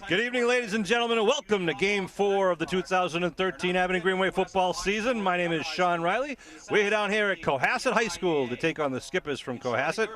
Good evening, ladies and gentlemen, and welcome to Game 4 of the 2013 Abington Greenway football season. My name is Sean Riley. We're down here at Cohassett High School to take on the Skippers from Cohassett.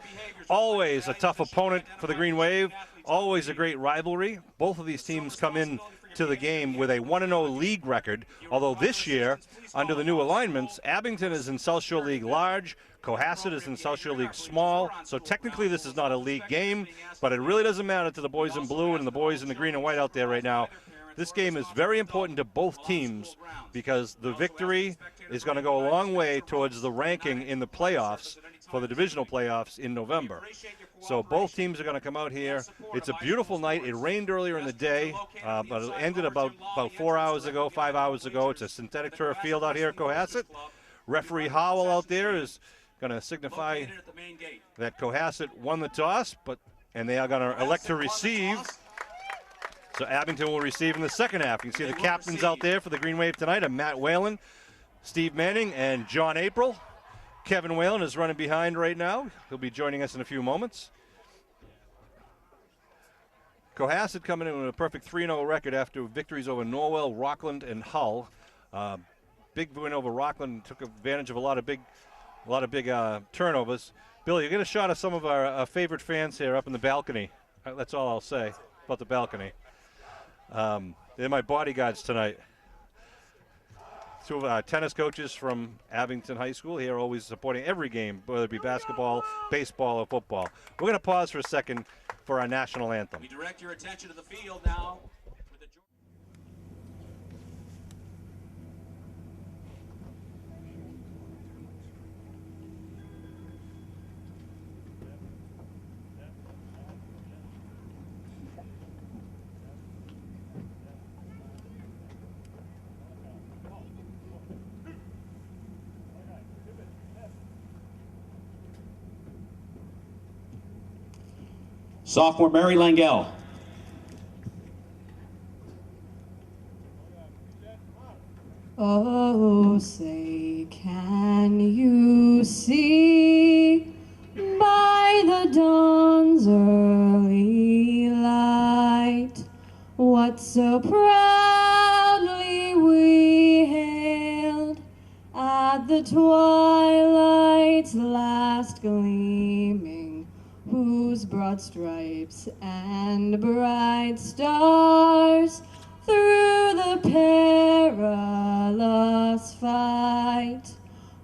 Always a tough opponent for the Green Wave, always a great rivalry. Both of these teams come in to the game with a 1-0 league record, although this year, under the new alignments, Abington is in South Shore League Large, Cohassett is in South Shore League Small, so technically this is not a league game, but it really doesn't matter to the boys in blue and the boys in the green and white out there right now. This game is very important to both teams because the victory is going to go a long way towards the ranking in the playoffs for the divisional playoffs in November. So both teams are going to come out here. It's a beautiful night. It rained earlier in the day, but it ended about 4 hours ago, 5 hours ago. It's a synthetic turf field out here at Cohassett. Referee Howell out there is going to signify that Cohassett won the toss, and they are going to elect to receive. So Abington will receive in the second half. You can see the captains out there for the Green Wave tonight are Matt Whalen, Steve Manning, and John April. Kevin Whalen is running behind right now. He'll be joining us in a few moments. Cohassett coming in with a perfect 3-0 record after victories over Norwell, Rockland, and Hull. Big win over Rockland, took advantage of a lot of big turnovers. Billy, you get a shot of some of our favorite fans here up in the balcony. That's all I'll say about the balcony. They're my bodyguards tonight. Two of our tennis coaches from Abington High School here, always supporting every game, whether it be basketball, baseball, or football. We're going to pause for a second for our national anthem. We direct your attention to the field now. Sophomore Mary Langell. Oh, say, can you see by the dawn's early light what so proudly we hailed at the twilight's last gleaming, whose broad stripes and bright stars through the perilous fight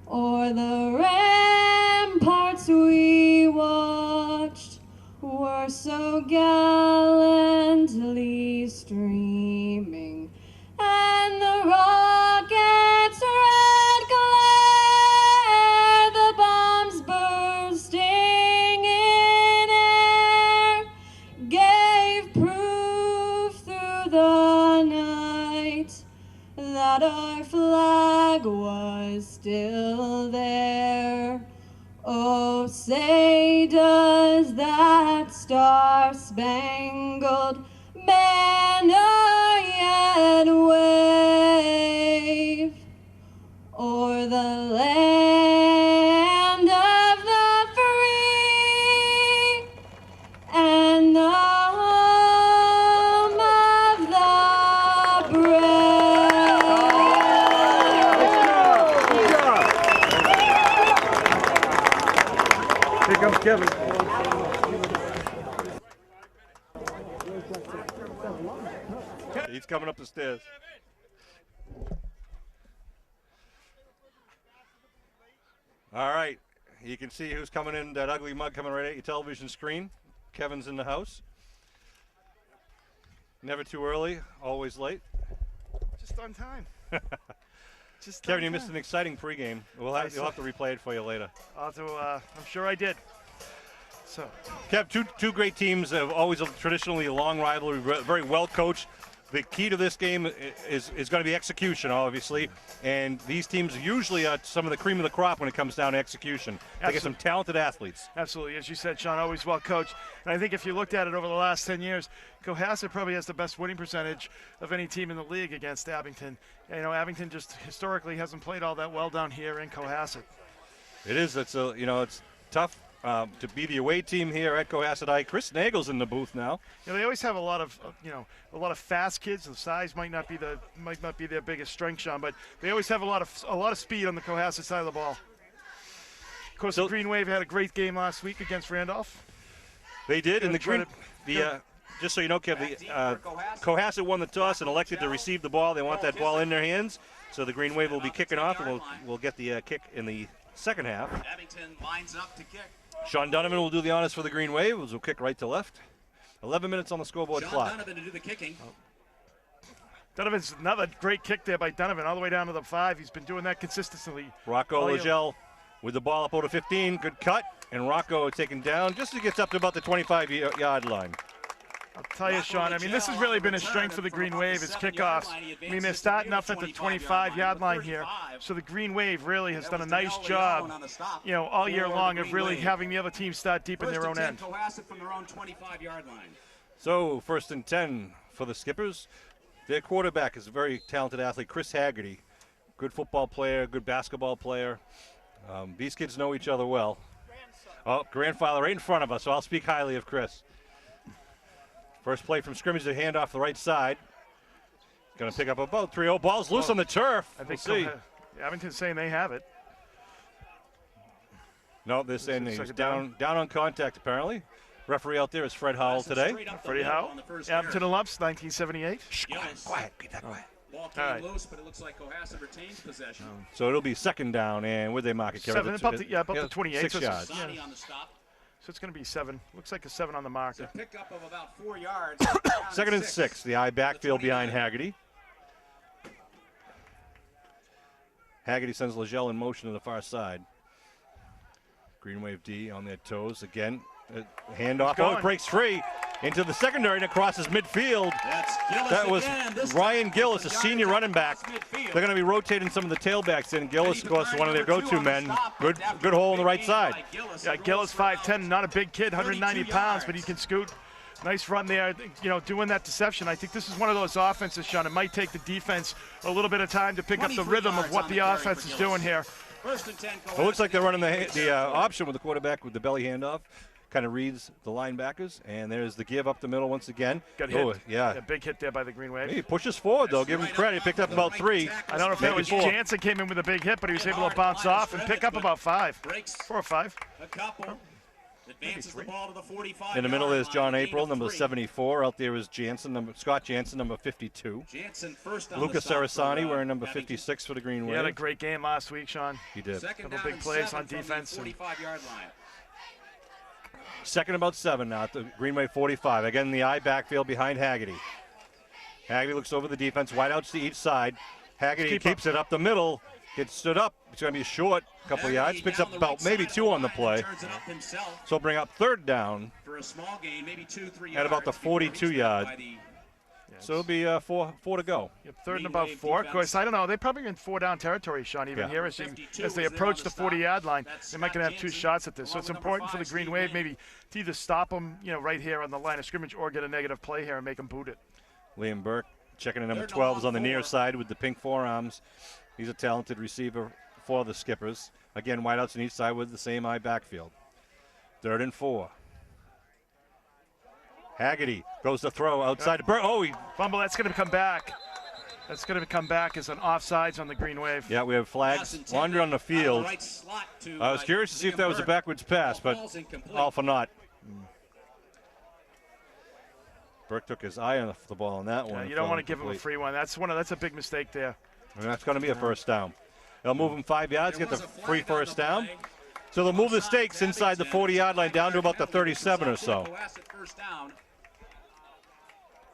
o'er the ramparts we watched were so gallantly streaming, and the rockets' red glare, the bombs bursting in air, gave proof through the night that our flag was still there. Oh, say does that star-spangled banner yet wave o'er the land of the free and the home of the brave? Here comes Kevin. He's coming up the stairs. All right, you can see who's coming in, that ugly mug coming right at your television screen. Kevin's in the house. Never too early, always late. Just on time. Kevin, you missed an exciting pregame. You'll have to replay it for you later. I'm sure I did. So, Kev, two great teams have always traditionally a long rivalry, very well coached. the key to this game is going to be execution, obviously. And these teams usually are some of the cream of the crop when it comes down to execution. They get some talented athletes. Absolutely. As you said, Sean, always well coached. And I think if you looked at it over the last 10 years, Cohassett probably has the best winning percentage of any team in the league against Abington. You know, Abington just historically hasn't played all that well down here in Cohassett. It is. It's tough to be the away team here at Cohassett High. Chris Nagel's in the booth now. You know, they always have a lot of fast kids. The size might not be their biggest strength, Sean, but they always have a lot of speed on the Cohassett side of the ball. Of course, the Green Wave had a great game last week against Randolph. They did, and just so you know, Kev, Cohassett won the toss and elected to receive the ball. They want that ball in their hands, so the Green Wave will be kicking off, and we'll get the kick in the second half. Abington lines up to kick. Sean Donovan will do the honors for the Green Wave. We'll kick right to left. 11 minutes on the scoreboard clock. Donovan to do the kicking. Donovan's another great kick there by Donovan, all the way down to the 5. He's been doing that consistently. Rocco Legel with the ball up over 15. Good cut. And Rocco taken down just as he gets up to about the 25-yard line. I'll tell you, Sean, I mean, this has really been a strength for the Green Wave, is kickoffs. I mean, they're starting off at the 25-yard line here. So the Green Wave really has done a nice job, you know, all year long of really having the other team start deep in their own end. Cohassett from their own 25-yard line. So 1st and 10 for the Skippers. Their quarterback is a very talented athlete, Chris Haggerty. Good football player, good basketball player. These kids know each other well. Oh, grandfather right in front of us, so I'll speak highly of Chris. First play from scrimmage, a handoff the right side. Going to pick up about 3-0. Ball's loose on the turf. I think we'll see. Abington's saying they have it. No, they're saying he's down on contact, apparently. Referee out there is Fred Howell today. Freddie Howell, Abington Lumps, 1978. Shh, quiet, keep that quiet. Ball came loose, but it looks like Cohassett retains possession. So it'll be 2nd down, and where'd they mark it? Seven, about the 28. 6 yards. On the stop. So it's going to be 7. Looks like a 7 on the marker. Pick up of about 4 yards. 2nd and 6. The I backfield behind Haggerty. Haggerty sends Legel in motion to the far side. Green Wave D on their toes again. Handoff. Oh, it breaks free into the secondary and it crosses midfield. That was Ryan Gillis, a senior running back. They're going to be rotating some of the tailbacks in. Gillis, of course, one of their go-to men. Good hole on the right side. Yeah, Gillis 5'10", not a big kid, 190 pounds, but he can scoot. Nice run there, you know, doing that deception. I think this is one of those offenses, Sean. It might take the defense a little bit of time to pick up the rhythm of what the offense is doing here. It looks like they're running the option with the quarterback with the belly handoff. Kind of reads the linebackers, and there's the give up the middle once again. Got hit. Yeah. A big hit there by the Green Wave. He pushes forward, though. Give him credit. He picked up about 3. I don't know if that was Jansen came in with a big hit, but he was able to bounce off and pick up about 5. 4 or 5. A couple. Advances the ball to the 45. In the middle is John April, number 74. Out there is Scott Jansen, number 52. Jansen first on Lucas Sarasani wearing number 56 for the Green Wave. He had a great game last week, Sean. He did. A couple big plays on defense. 45-yard line. 2nd about 7 now at the Green Wave 45. Again, the I backfield behind Haggerty. Haggerty looks over the defense, wideouts to each side. Haggerty keeps it up the middle, gets stood up. It's going to be short, a couple of yards. Picks up about maybe 2 on the play. So bring up 3rd down for a small gain, maybe 2-3 at about the 42-yard. So it'll be 4 to go. Yep, 3rd and about 4. Of course, I don't know. They're probably in 4-down territory, Sean, even here as they approach the 40-yard line. They might going to have 2 shots at this. So it's important for the Green Wave maybe to either stop them, you know, right here on the line of scrimmage or get a negative play here and make them boot it. Liam Burke checking in number 12 is on the near side with the pink forearms. He's a talented receiver for the Skippers. Again, wideouts on each side with the same I backfield. 3rd and 4. Haggerty goes to throw outside. Oh, he fumble. That's going to come back. That's going to come back as an offsides on the Green Wave. Yeah, we have flags wander on the field. I was curious to see if that was a backwards pass, but all for naught. Burke took his eye on the ball on that one. You don't want to give him a free one. That's a big mistake there. And that's going to be a 1st down. They'll move him 5 yards, get the free 1st down. So they'll move the stakes inside the 40-yard line down to about the 37 or so.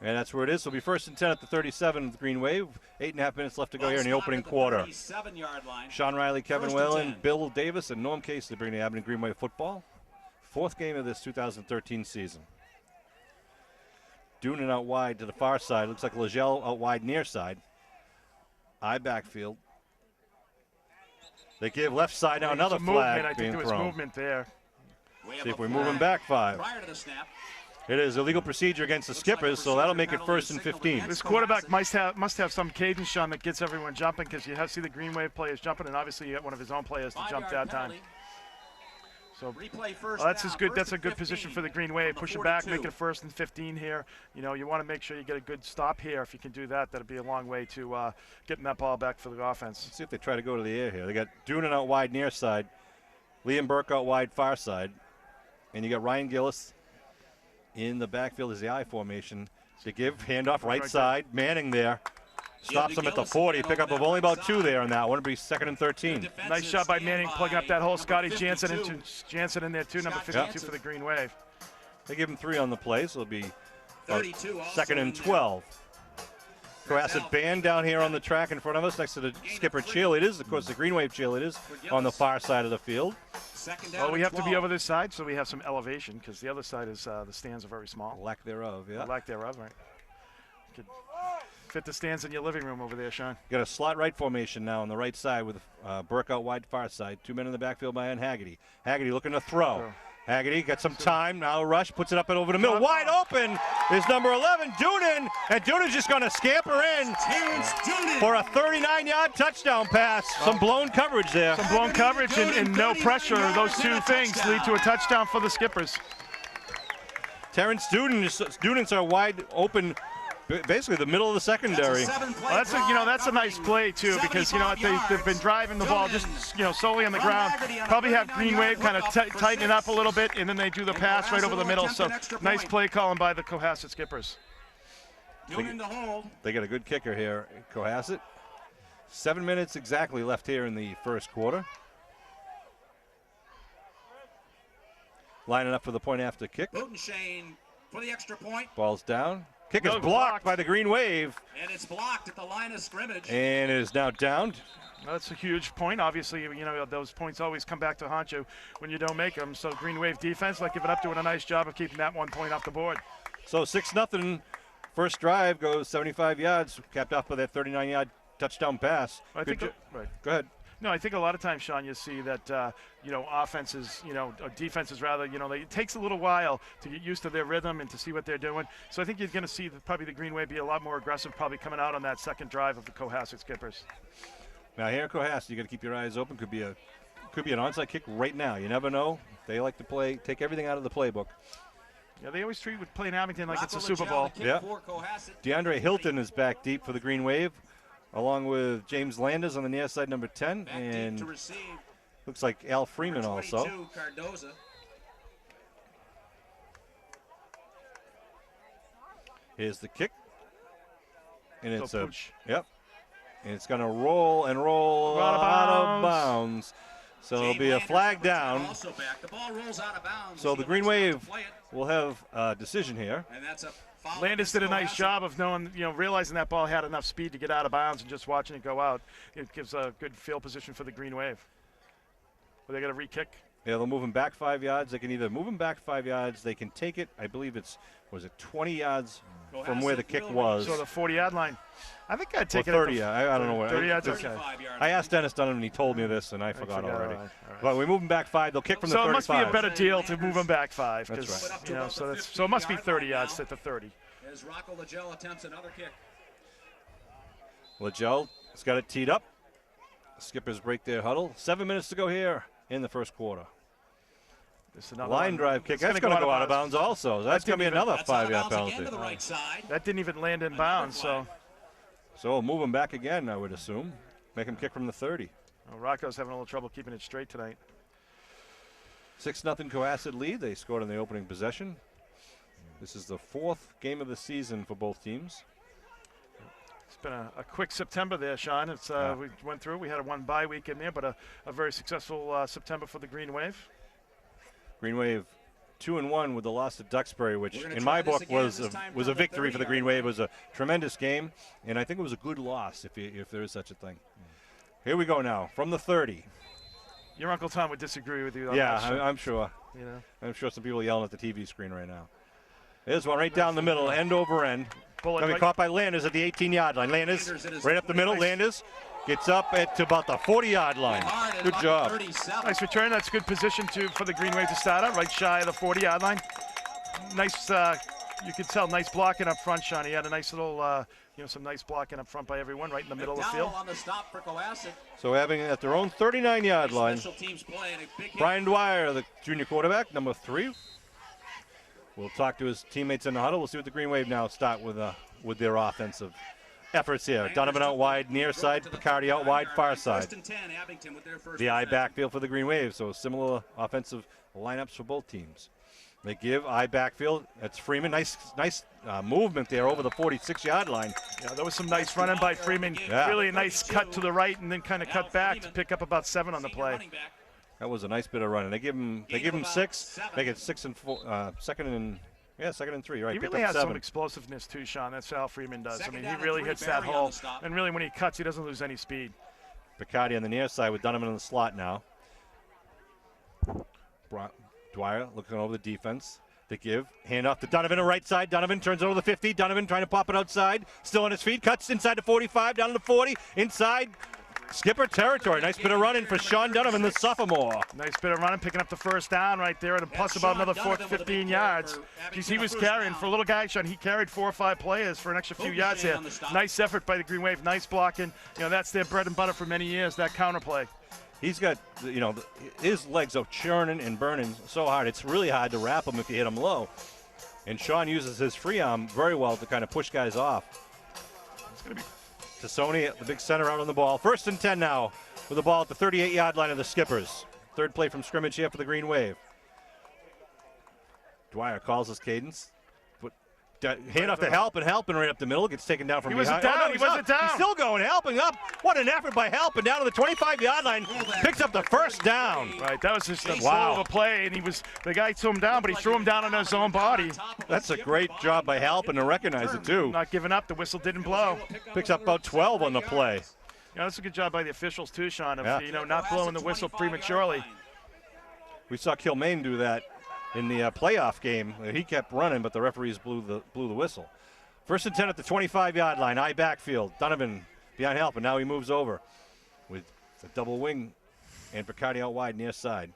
And that's where it is. So it'll be 1st and 10 at the 37 of the Green Wave. 8.5 minutes left to go here in the opening quarter. Sean Riley, Kevin Whalen, Bill Davis, and Norm Case to bring the Abington Green Wave football. 4th game of this 2013 season. Doonan out wide to the far side. Looks like Legel out wide near side. I backfield. They give left side now another flag I think being there was thrown. movement there. See if we move him back 5. Prior to the snap. It is illegal procedure against the Skippers, so that'll make it 1st and 15. This quarterback must have some cadence, Sean, that gets everyone jumping, because you see the Green Wave players jumping, and obviously you got one of his own players to jump that time. So that's a good position for the Green Wave. Push it back, make it 1st and 15 here. You know, you want to make sure you get a good stop here. If you can do that, that'll be a long way to getting that ball back for the offense. Let's see if they try to go to the air here. They got Doonan out wide near side, Liam Burke out wide far side, and you got Ryan Gillis in the backfield as the I formation to give handoff right side. Manning there. Stops him at the 40. Pickup of only about 2 there on that one. It'll be 2nd and 13. Nice job by Manning plugging up that hole. Scotty Jansen in there too, number 52 for the Green Wave. They give him 3 on the play, so it'll be 2nd and 12. Cohassett band down here on the track in front of us next to the Skipper cheerleaders. Of course, the Green Wave cheerleaders on the far side of the field. Well, we have to be over this side, so we have some elevation, because the other side is the stands are very small. Lack thereof, yeah. Lack thereof, right. Could fit the stands in your living room over there, Sean. Got a slot right formation now on the right side with Burke out wide far side. 2 men in the backfield behind Haggerty. Haggerty looking to throw. Haggerty got some time, now a rush, puts it up and over the middle. Wide open is number 11, Doonan, and Doonan's just going to scamper in for a 39-yard touchdown pass. Some blown coverage there. Some blown coverage and no pressure. Those 2 things lead to a touchdown for the Skippers. Terrence Doonan's our wide open, basically the middle of the secondary. Well, that's a nice play too, because they've been driving the ball just solely on the ground. Probably have Green Wave kind of tighten it up a little bit, and then they do the pass right over the middle. So nice play calling by the Cohassett Skippers. They got a good kicker here, Cohassett. 7 minutes exactly left here in the first quarter. Lining up for the point after kick. For the extra point. Ball's down. Kick is blocked by the Green Wave. And it's blocked at the line of scrimmage. And it is now down. That's a huge point. Obviously, those points always come back to haunt you when you don't make them. So Green Wave defense, like Give It Up, doing a nice job of keeping that 1 point off the board. So 6-0. First drive goes 75 yards, capped off by that 39-yard touchdown pass. Go ahead. No, I think a lot of times, Sean, you see that, offenses, or defenses rather, it takes a little while to get used to their rhythm and to see what they're doing. So I think you're going to see probably the Green Wave be a lot more aggressive, probably coming out on that second drive of the Cohassett Skippers. Now here at Cohassett, you got to keep your eyes open. Could be an onside kick right now. You never know. They like to take everything out of the playbook. Yeah, they always treat with playing Abington like it's a Super Bowl. Yeah. DeAndre Hilton is back deep for the Green Wave, along with James Landers on the near side, number 10, and looks like Al Freeman also. Here's the kick, and it's and it's going to roll out of bounds. So it'll be a flag down. So the Green Wave will have a decision here. Landis did a nice job of realizing that ball had enough speed to get out of bounds and just watching it go out. It gives a good field position for the Green Wave. Well, they got a re-kick. Yeah, they'll move him back 5 yards. They can either move him back 5 yards. They can take it. I believe it's 20 yards from where the kick was. So the 40-yard line. I think I'd take 30. I don't know what. 30 yards. Okay. I asked Dennis Dunham and he told me this, and I forgot already. All right. But we move him back 5. They'll kick from the 35. So it must be a better deal to move him back 5. That's right. So it must be 30 yards at the 30. As Rocco Legel attempts another kick. Legel's got it teed up. Skippers break their huddle. 7 minutes to go here in the first quarter. Line drive kick. That's going to go out of bounds also. That's going to be another 5-yard penalty. That didn't even land in bounds. So we'll move him back again, I would assume. Make him kick from the 30. Well, Rocco's having a little trouble keeping it straight tonight. 6-0 Cohassett lead. They scored in the opening possession. This is the 4th game of the season for both teams. It's been a quick September there, Sean. It's we went through. We had one bye week in there, but a very successful September for the Green Wave. Green Wave 2-1 with the loss to Duxbury, which in my book was a victory for the Green Wave. It was a tremendous game, and I think it was a good loss if there is such a thing. Here we go now from the 30. Your Uncle Tom would disagree with you on that. Yeah, I'm sure. You know, I'm sure some people are yelling at the TV screen right now. There's one right down the middle, end over end. Bullet Going to be caught by Landers at the 18-yard line. Landers right up the middle. Landers gets up to about the 40-yard line. Good job. Nice return. That's good position for the Green Wave to start out, right shy of the 40-yard line. Nice, you could tell, nice blocking up front, Sean. He had a nice little, some nice blocking up front by everyone right in the middle of the field. On the stop for Cohassett. So having at their own 39-yard line. Special teams play and a big hit. Brian Dwyer, the junior quarterback, number 3. We'll talk to his teammates in the huddle. We'll see what the Green Wave now start with their offensive efforts here. Donovan out wide, near side. Picardi out wide, far side. First and 10, Abington with their first The I possession. backfield for the Green Wave, so similar offensive lineups for both teams. They give I backfield. That's Freeman. Nice movement there over the 46-yard line. Yeah, there was some nice running by Freeman. Yeah. Really a nice cut to the right and then kind of cut back to pick up about 7 on the Senior play. running back. That was a nice bit of running. They give him 6. Make it 6 and 4. Second and 3. Right. He Picked really up has 7. some explosiveness too, Sean. That's how Freeman does. Second I mean, down he and really 3, hits that Barry on hole. the stop. And really when he cuts, he doesn't lose any speed. Picardi on the near side with Donovan in the slot now. Dwyer looking over the defense. They give. Hand off to Donovan on right side. Donovan turns over the 50. Donovan trying to pop it outside. Still on his feet. Cuts inside the 45. Down to the 40. Inside. Skipper territory. Nice bit of running for Sean Donovan, the sophomore. Nice bit of running, picking up the first down right there, and plus about another 15 yards. Geez, he was carrying, for a little guy, Sean, he carried 4 or 5 players for an extra few yards here. Nice effort by the Green Wave, nice blocking. That's their bread and butter for many years, that counter play. He's got, his legs are churning and burning so hard. It's really hard to wrap him if you hit him low. And Sean uses his free arm very well to kind of push guys off. It's going to be Tassoni, the big center, out on the ball. First and 10 now with the ball at the 38-yard line of the Skippers. Third play from scrimmage here for the Green Wave. Dwyer calls his cadence. Hand off to Halpin right up the middle. Gets taken down from behind. He wasn't down. He's still going. Halpin up. What an effort by Halpin down to the 25-yard line. Picks up the first down. Right, that was just a slow of a play, and the guy threw him down, but he threw him down on his own body. That's a great job by Halpin to recognize it, too. Not giving up. The whistle didn't blow. Picks up about 12 on the play. That's a good job by the officials, too, Sean, of not blowing the whistle prematurely. We saw Kilmaine do that in the playoff game. He kept running, but the referees blew the whistle. First and 10 at the 25-yard line. I backfield. Donovan behind Halpin. Now he moves over with a double wing and Picardi out wide near side.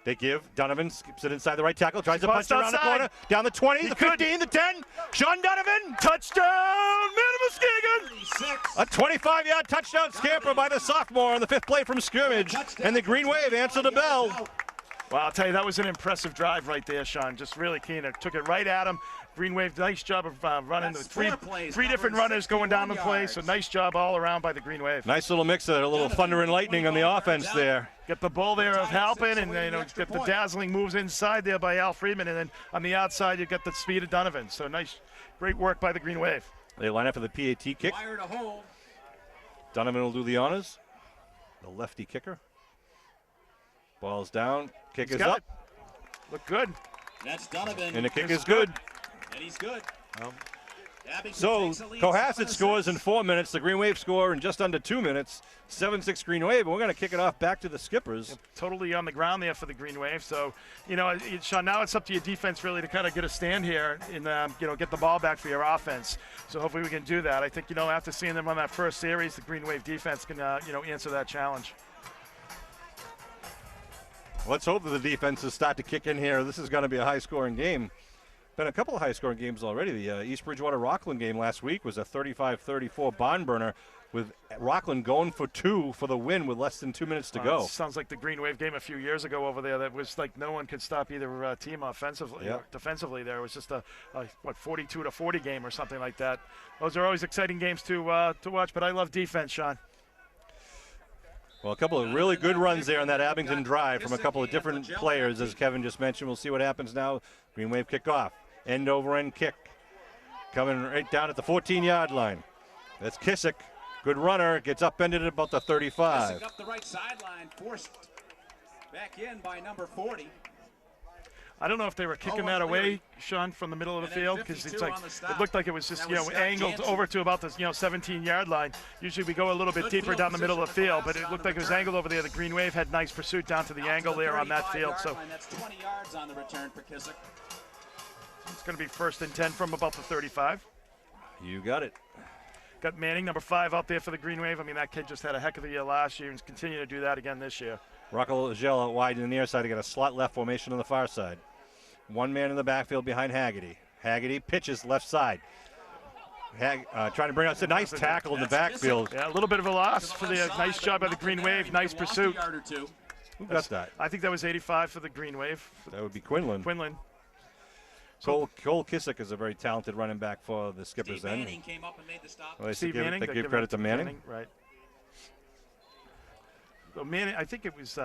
They give. Donovan skips it inside the right tackle. Tries to punch around the corner. Down the 20, the 15, the 10. Sean Donovan. Touchdown, Muskegon! A 25-yard touchdown scamper by the sophomore on the 5th play from scrimmage. And the Green Wave answered the bell. Well, I'll tell you, that was an impressive drive right there, Sean. Just really keen. It took it right at him. Green Wave, nice job of running the three different runners going down the play. So nice job all around by the Green Wave. Nice little mix of a little thunder and lightning on the offense there. Get the ball there of Halpin, and get the dazzling moves inside there by Al Freeman, and then on the outside you get the speed of Donovan. So nice, great work by the Green Wave. They line up for the PAT kick. Donovan will do the honors. The lefty kicker. Ball's down. Kick is up. Look good. That's Donovan. And the kick is good. And he's good. So Cohassett scores in 4 minutes. The Green Wave score in just under 2 minutes. 7-6 Green Wave. And we're going to kick it off back to the Skippers. Totally on the ground there for the Green Wave. So, Sean, now it's up to your defense really to kind of get a stand here and, get the ball back for your offense. So hopefully we can do that. I think, after seeing them on that first series, the Green Wave defense can, answer that challenge. Let's hope that the defenses start to kick in here. This is going to be a high-scoring game. Been a couple of high-scoring games already. The East Bridgewater-Rockland game last week was a 35-34 barn burner with Rockland going for 2 for the win with less than 2 minutes to go. Sounds like the Green Wave game a few years ago over there. That was like no one could stop either team offensively or defensively. There was just a 42-40 game or something like that. Those are always exciting games to watch. But I love defense, Sean. Well, a couple of really good runs there on that Abington drive from a couple of different players, as Kevin just mentioned. We'll see what happens now. Green Wave kickoff. End-over-end kick. Coming right down at the 14-yard line. That's Kissick. Good runner. Gets upended at about the 35. Kissick up the right sideline. Forced back in by number 40. I don't know if they were kicking that away, Sean, from the middle of the field, because it looked like it was just angled over to about the 17-yard line. Usually we go a little bit deeper down the middle of the field, but it looked like it was angled over there. The Green Wave had nice pursuit down to the angle there on that field. So that's 20 yards on the return for Kissick. It's going to be 1st and 10 from about the 35. You got it. Got Manning, number 5, out there for the Green Wave. I mean, that kid just had a heck of a year last year and is continuing to do that again this year. Rocco Legel out wide in the near side to get a slot left formation on the far side. One man in the backfield behind Haggerty. Haggerty pitches left side. Trying to bring out, it's a nice tackle in the backfield. Yeah, a little bit of a loss for the nice job by the Green Wave. Nice pursuit. Who got that? I think that was 85 for the Green Wave. That would be Quinlan. Cole Kissick is a very talented running back for the Skippers then. Manning came up and made the stop. Well, Steve Manning. They give credit to Manning. Right. So Manning, I think it was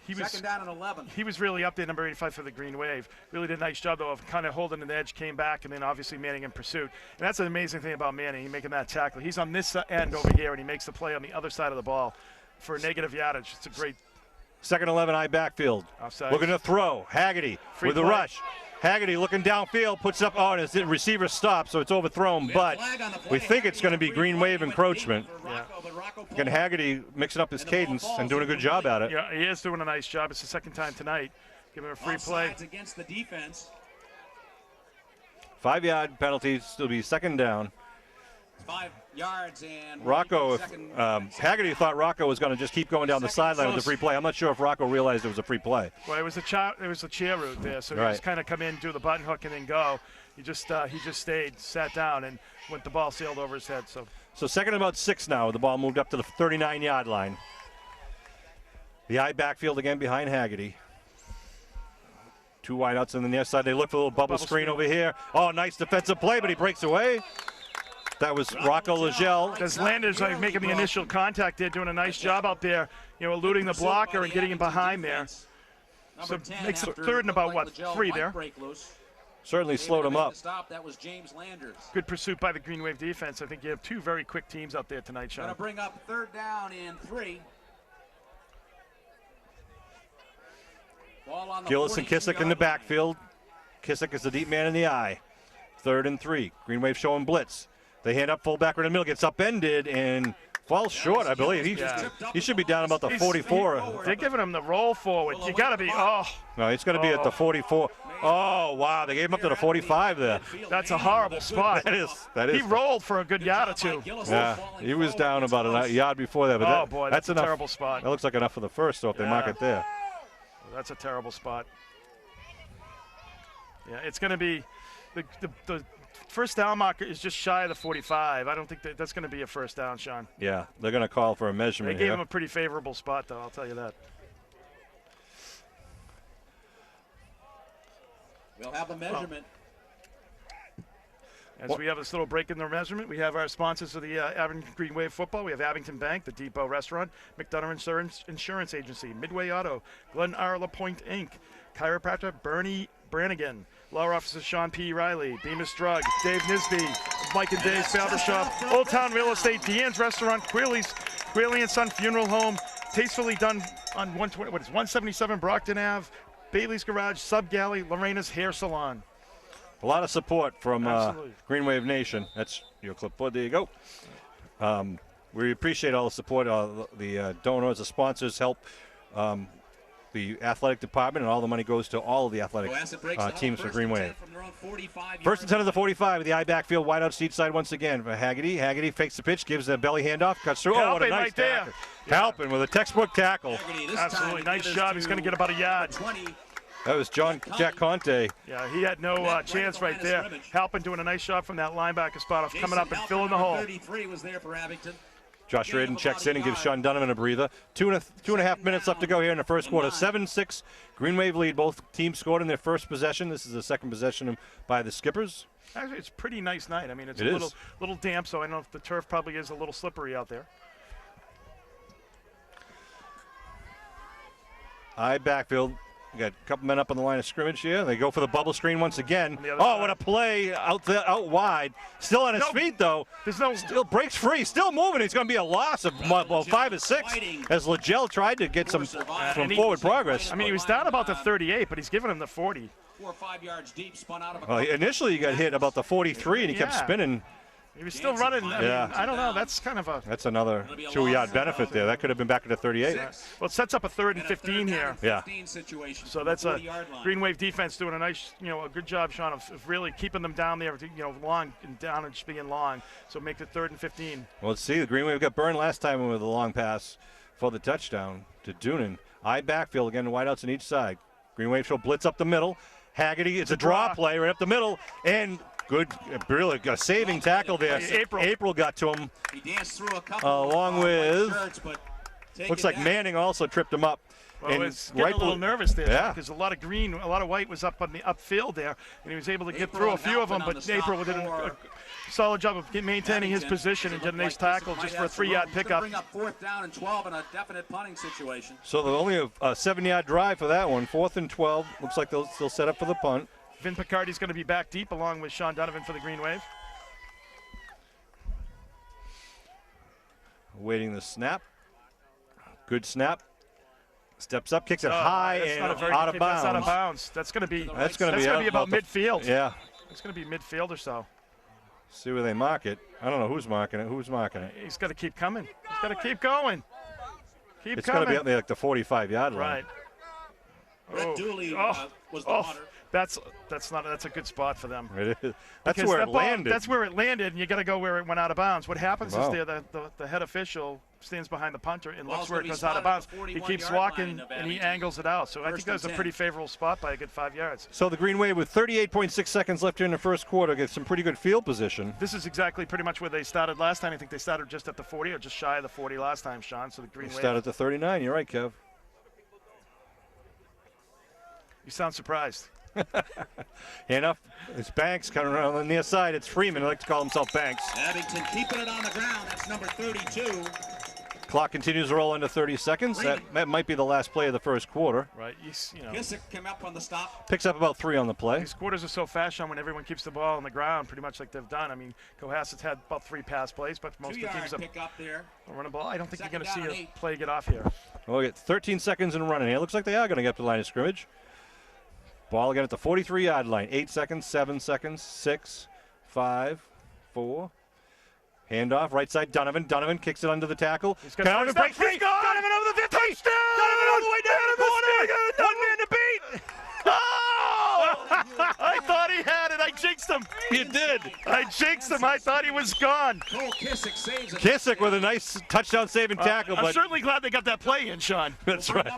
he was second down and 11. He was really up there, number 85 for the Green Wave. Really did a nice job though of kind of holding an edge, came back, and then obviously Manning in pursuit. And that's an amazing thing about Manning, making that tackle. He's on this end over here, and he makes the play on the other side of the ball for negative yardage. It's a great. Second 11 eye backfield. Offside. Looking to throw. Haggerty with the rush. Haggerty looking downfield, puts up, and his receiver stops, so it's overthrown, but we think it's going to be Green Wave encroachment. Yeah. Again, Haggerty mixing up his cadence and doing a good job at it. Yeah, he is doing a nice job. It's the second time tonight. Give him a free play. Against the defense. 5-yard penalty, still be second down. 5 yards and Rocco, Haggerty thought Rocco was going to just keep going down the sideline with the free play. I'm not sure if Rocco realized it was a free play. Well, it was a chair route there, so he just kind of come in, do the button hook, and then go. He just stayed, sat down, and went the ball sailed over his head. So second and about 6 now. The ball moved up to the 39-yard line. The eye backfield again behind Haggerty. 2 wideouts on the near side. They look for a little bubble screen over here. Oh, nice defensive play, but he breaks away. That was Rocco Legel. As Landers making the initial contact there, doing a nice job out there, eluding the blocker and getting him behind there. So makes it third and about, 3 there. Certainly slowed him up. That was James Landers. Good pursuit by the Green Wave defense. I think you have 2 very quick teams out there tonight, Sean. Going to bring up 3rd down and 3. Ball on the Gillis and Kissick in the backfield. Kissick is the deep man in the eye. 3rd and 3. Green Wave showing blitz. They hand up fullback right in the middle, gets upended and falls short, I believe. He should be down about the 44. They're giving him the roll forward. You got to be, No, he's going to be at the 44. Oh, wow, they gave him up to the 45 there. That's a horrible spot. That is. He rolled for a good yard or 2. Yeah, he was down about a yard before that. But that's enough. A terrible spot. That looks like enough for the first, so if they mark it there. That's a terrible spot. Yeah, it's going to be the first down marker is just shy of the 45. I don't think that's going to be a first down, Sean. Yeah, they're going to call for a measurement. They gave him a pretty favorable spot, though, I'll tell you that. We'll have the measurement. As we have this little break in the measurement, we have our sponsors of the Abington Green Wave football. We have Abington Bank, the Depot Restaurant, McDonough Insurance Agency, Midway Auto, Glen R. LaPointe Inc., Chiropractor Bernie Brannigan, Law Officer Sean P. Riley, Bemis Drug, Dave Nisby, Mike and Dave's Barbershop, Old Town Real Estate, Deanne's Restaurant, Quealy and Son Funeral Home, tastefully done on 177 Brockton Ave, Bailey's Garage, Sub Galley, Lorena's Hair Salon. A lot of support from Green Wave Nation. That's your clipboard. There you go. We appreciate all the support. The donors, the sponsors help the athletic department, and all the money goes to all of the athletic teams for Green Wave. First and 10 of the 45 with the eye backfield, wide out seat side once again for Haggerty. Haggerty fakes the pitch, gives a belly handoff, cuts through. Oh, what a nice tackle. Halpin with a textbook tackle. Absolutely nice job. He's going to get about a yard. That was Jack Conte. Yeah, he had no chance right there. Halpin doing a nice job from that linebacker spot off, coming up and filling the hole. 33 was there for Abington. Josh Radin checks in and gives Sean Dunham a breather. Two and a half minutes left to go here in the first quarter. 7-6 Green Wave lead. Both teams scored in their first possession. This is the second possession by the Skippers. Actually, it's a pretty nice night. I mean, it's a little damp, so I don't know if the turf probably is a little slippery out there. Eye backfield. We got a couple men up on the line of scrimmage here. They go for the bubble screen once again. Oh, what a play out wide. Still on his feet, though. Still breaks free. Still moving. It's going to be a loss of 5 or 6 as Legel tried to get some forward progress. I mean, he was down about the 38, but he's giving him the 40. 4 or 5 yards deep, spun out of initially he got hit about the 43, and he kept spinning. He was still running. I mean, I don't know. That's kind of a... That's another 2-yard benefit there. That could have been back at the 38. Well, it sets up a 3rd and 15 here. Yeah. So that's a Green Wave defense doing a nice, a good job, Sean, of really keeping them down there, long and down and just being long. So make it 3rd and 15. Well, let's see. The Green Wave got burned last time with a long pass for the touchdown to Doonan. Eye backfield again, wideouts on each side. Green Wave shall blitz up the middle. Haggerty, it's a draw play right up the middle, and good, really a saving tackle there. April got to him. He danced through a couple along with, shirts, but looks like Manning also tripped him up. Well, and was getting a little nervous there because a lot of white was up on the upfield there, and he was able to get through a few of them, but April did a solid job of maintaining his position and getting a nice tackle just for a 3-yard pickup. Bring up 4th down and 12 in a definite punting situation. So they're only a 7-yard drive for that one. 4th and 12. Looks like they'll still set up for the punt. Vin Picardi's going to be back deep along with Sean Donovan for the Green Wave. Waiting the snap. Good snap. Steps up, kicks it high and out of bounds. That's out of bounds. That's going to be about midfield. Yeah. It's going to be midfield or so. See where they mark it. I don't know who's marking it. Who's marking it? He's got to keep coming. He's got to keep going. It's got to be up there like the 45-yard line. Right. Red Dooley was the hunter. That's a good spot for them. It is. That's where it landed. That's where it landed, and you got to go where it went out of bounds. What happens is the head official stands behind the punter and looks where it goes out of bounds. He keeps walking and he angles it out. So I think that's a pretty favorable spot by a good 5 yards. So the Green Wave with 38.6 seconds left here in the first quarter gets some pretty good field position. This is exactly pretty much where they started last time. I think they started just at the 40 or just shy of the 40 last time, Sean. So the Green Wave started at the 39. You're right, Kev. You sound surprised. Hand up. It's Banks coming around on the near side. It's Freeman. He likes to call himself Banks. Abington keeping it on the ground. That's number 32. Clock continues to roll into 30 seconds. That might be the last play of the first quarter. Right. Kissick came up on the stop. Picks up about 3 on the play. These quarters are so fast, Sean, when everyone keeps the ball on the ground, pretty much like they've done. I mean, Cohassett's had about 3 pass plays, but most of the teams pick up there. Run a ball. I don't think you're going to see a play get off here. Well, we get 13 seconds and running here. It looks like they are going to get up to the line of scrimmage. Ball again at the 43-yard line. 8 seconds, 7 seconds, 6, 5, 4. Handoff, right side, Donovan. Donovan kicks it under the tackle. Donovan breaks free. Donovan over the 50. Touchdown! Donovan all the way down the corner. 1 man to beat. Oh! I thought he had it. I jinxed him. You did. I jinxed him. I thought he was gone. Kissick saves it. Kissick with a nice touchdown saving tackle. I'm certainly glad they got that play in, Sean. That's right.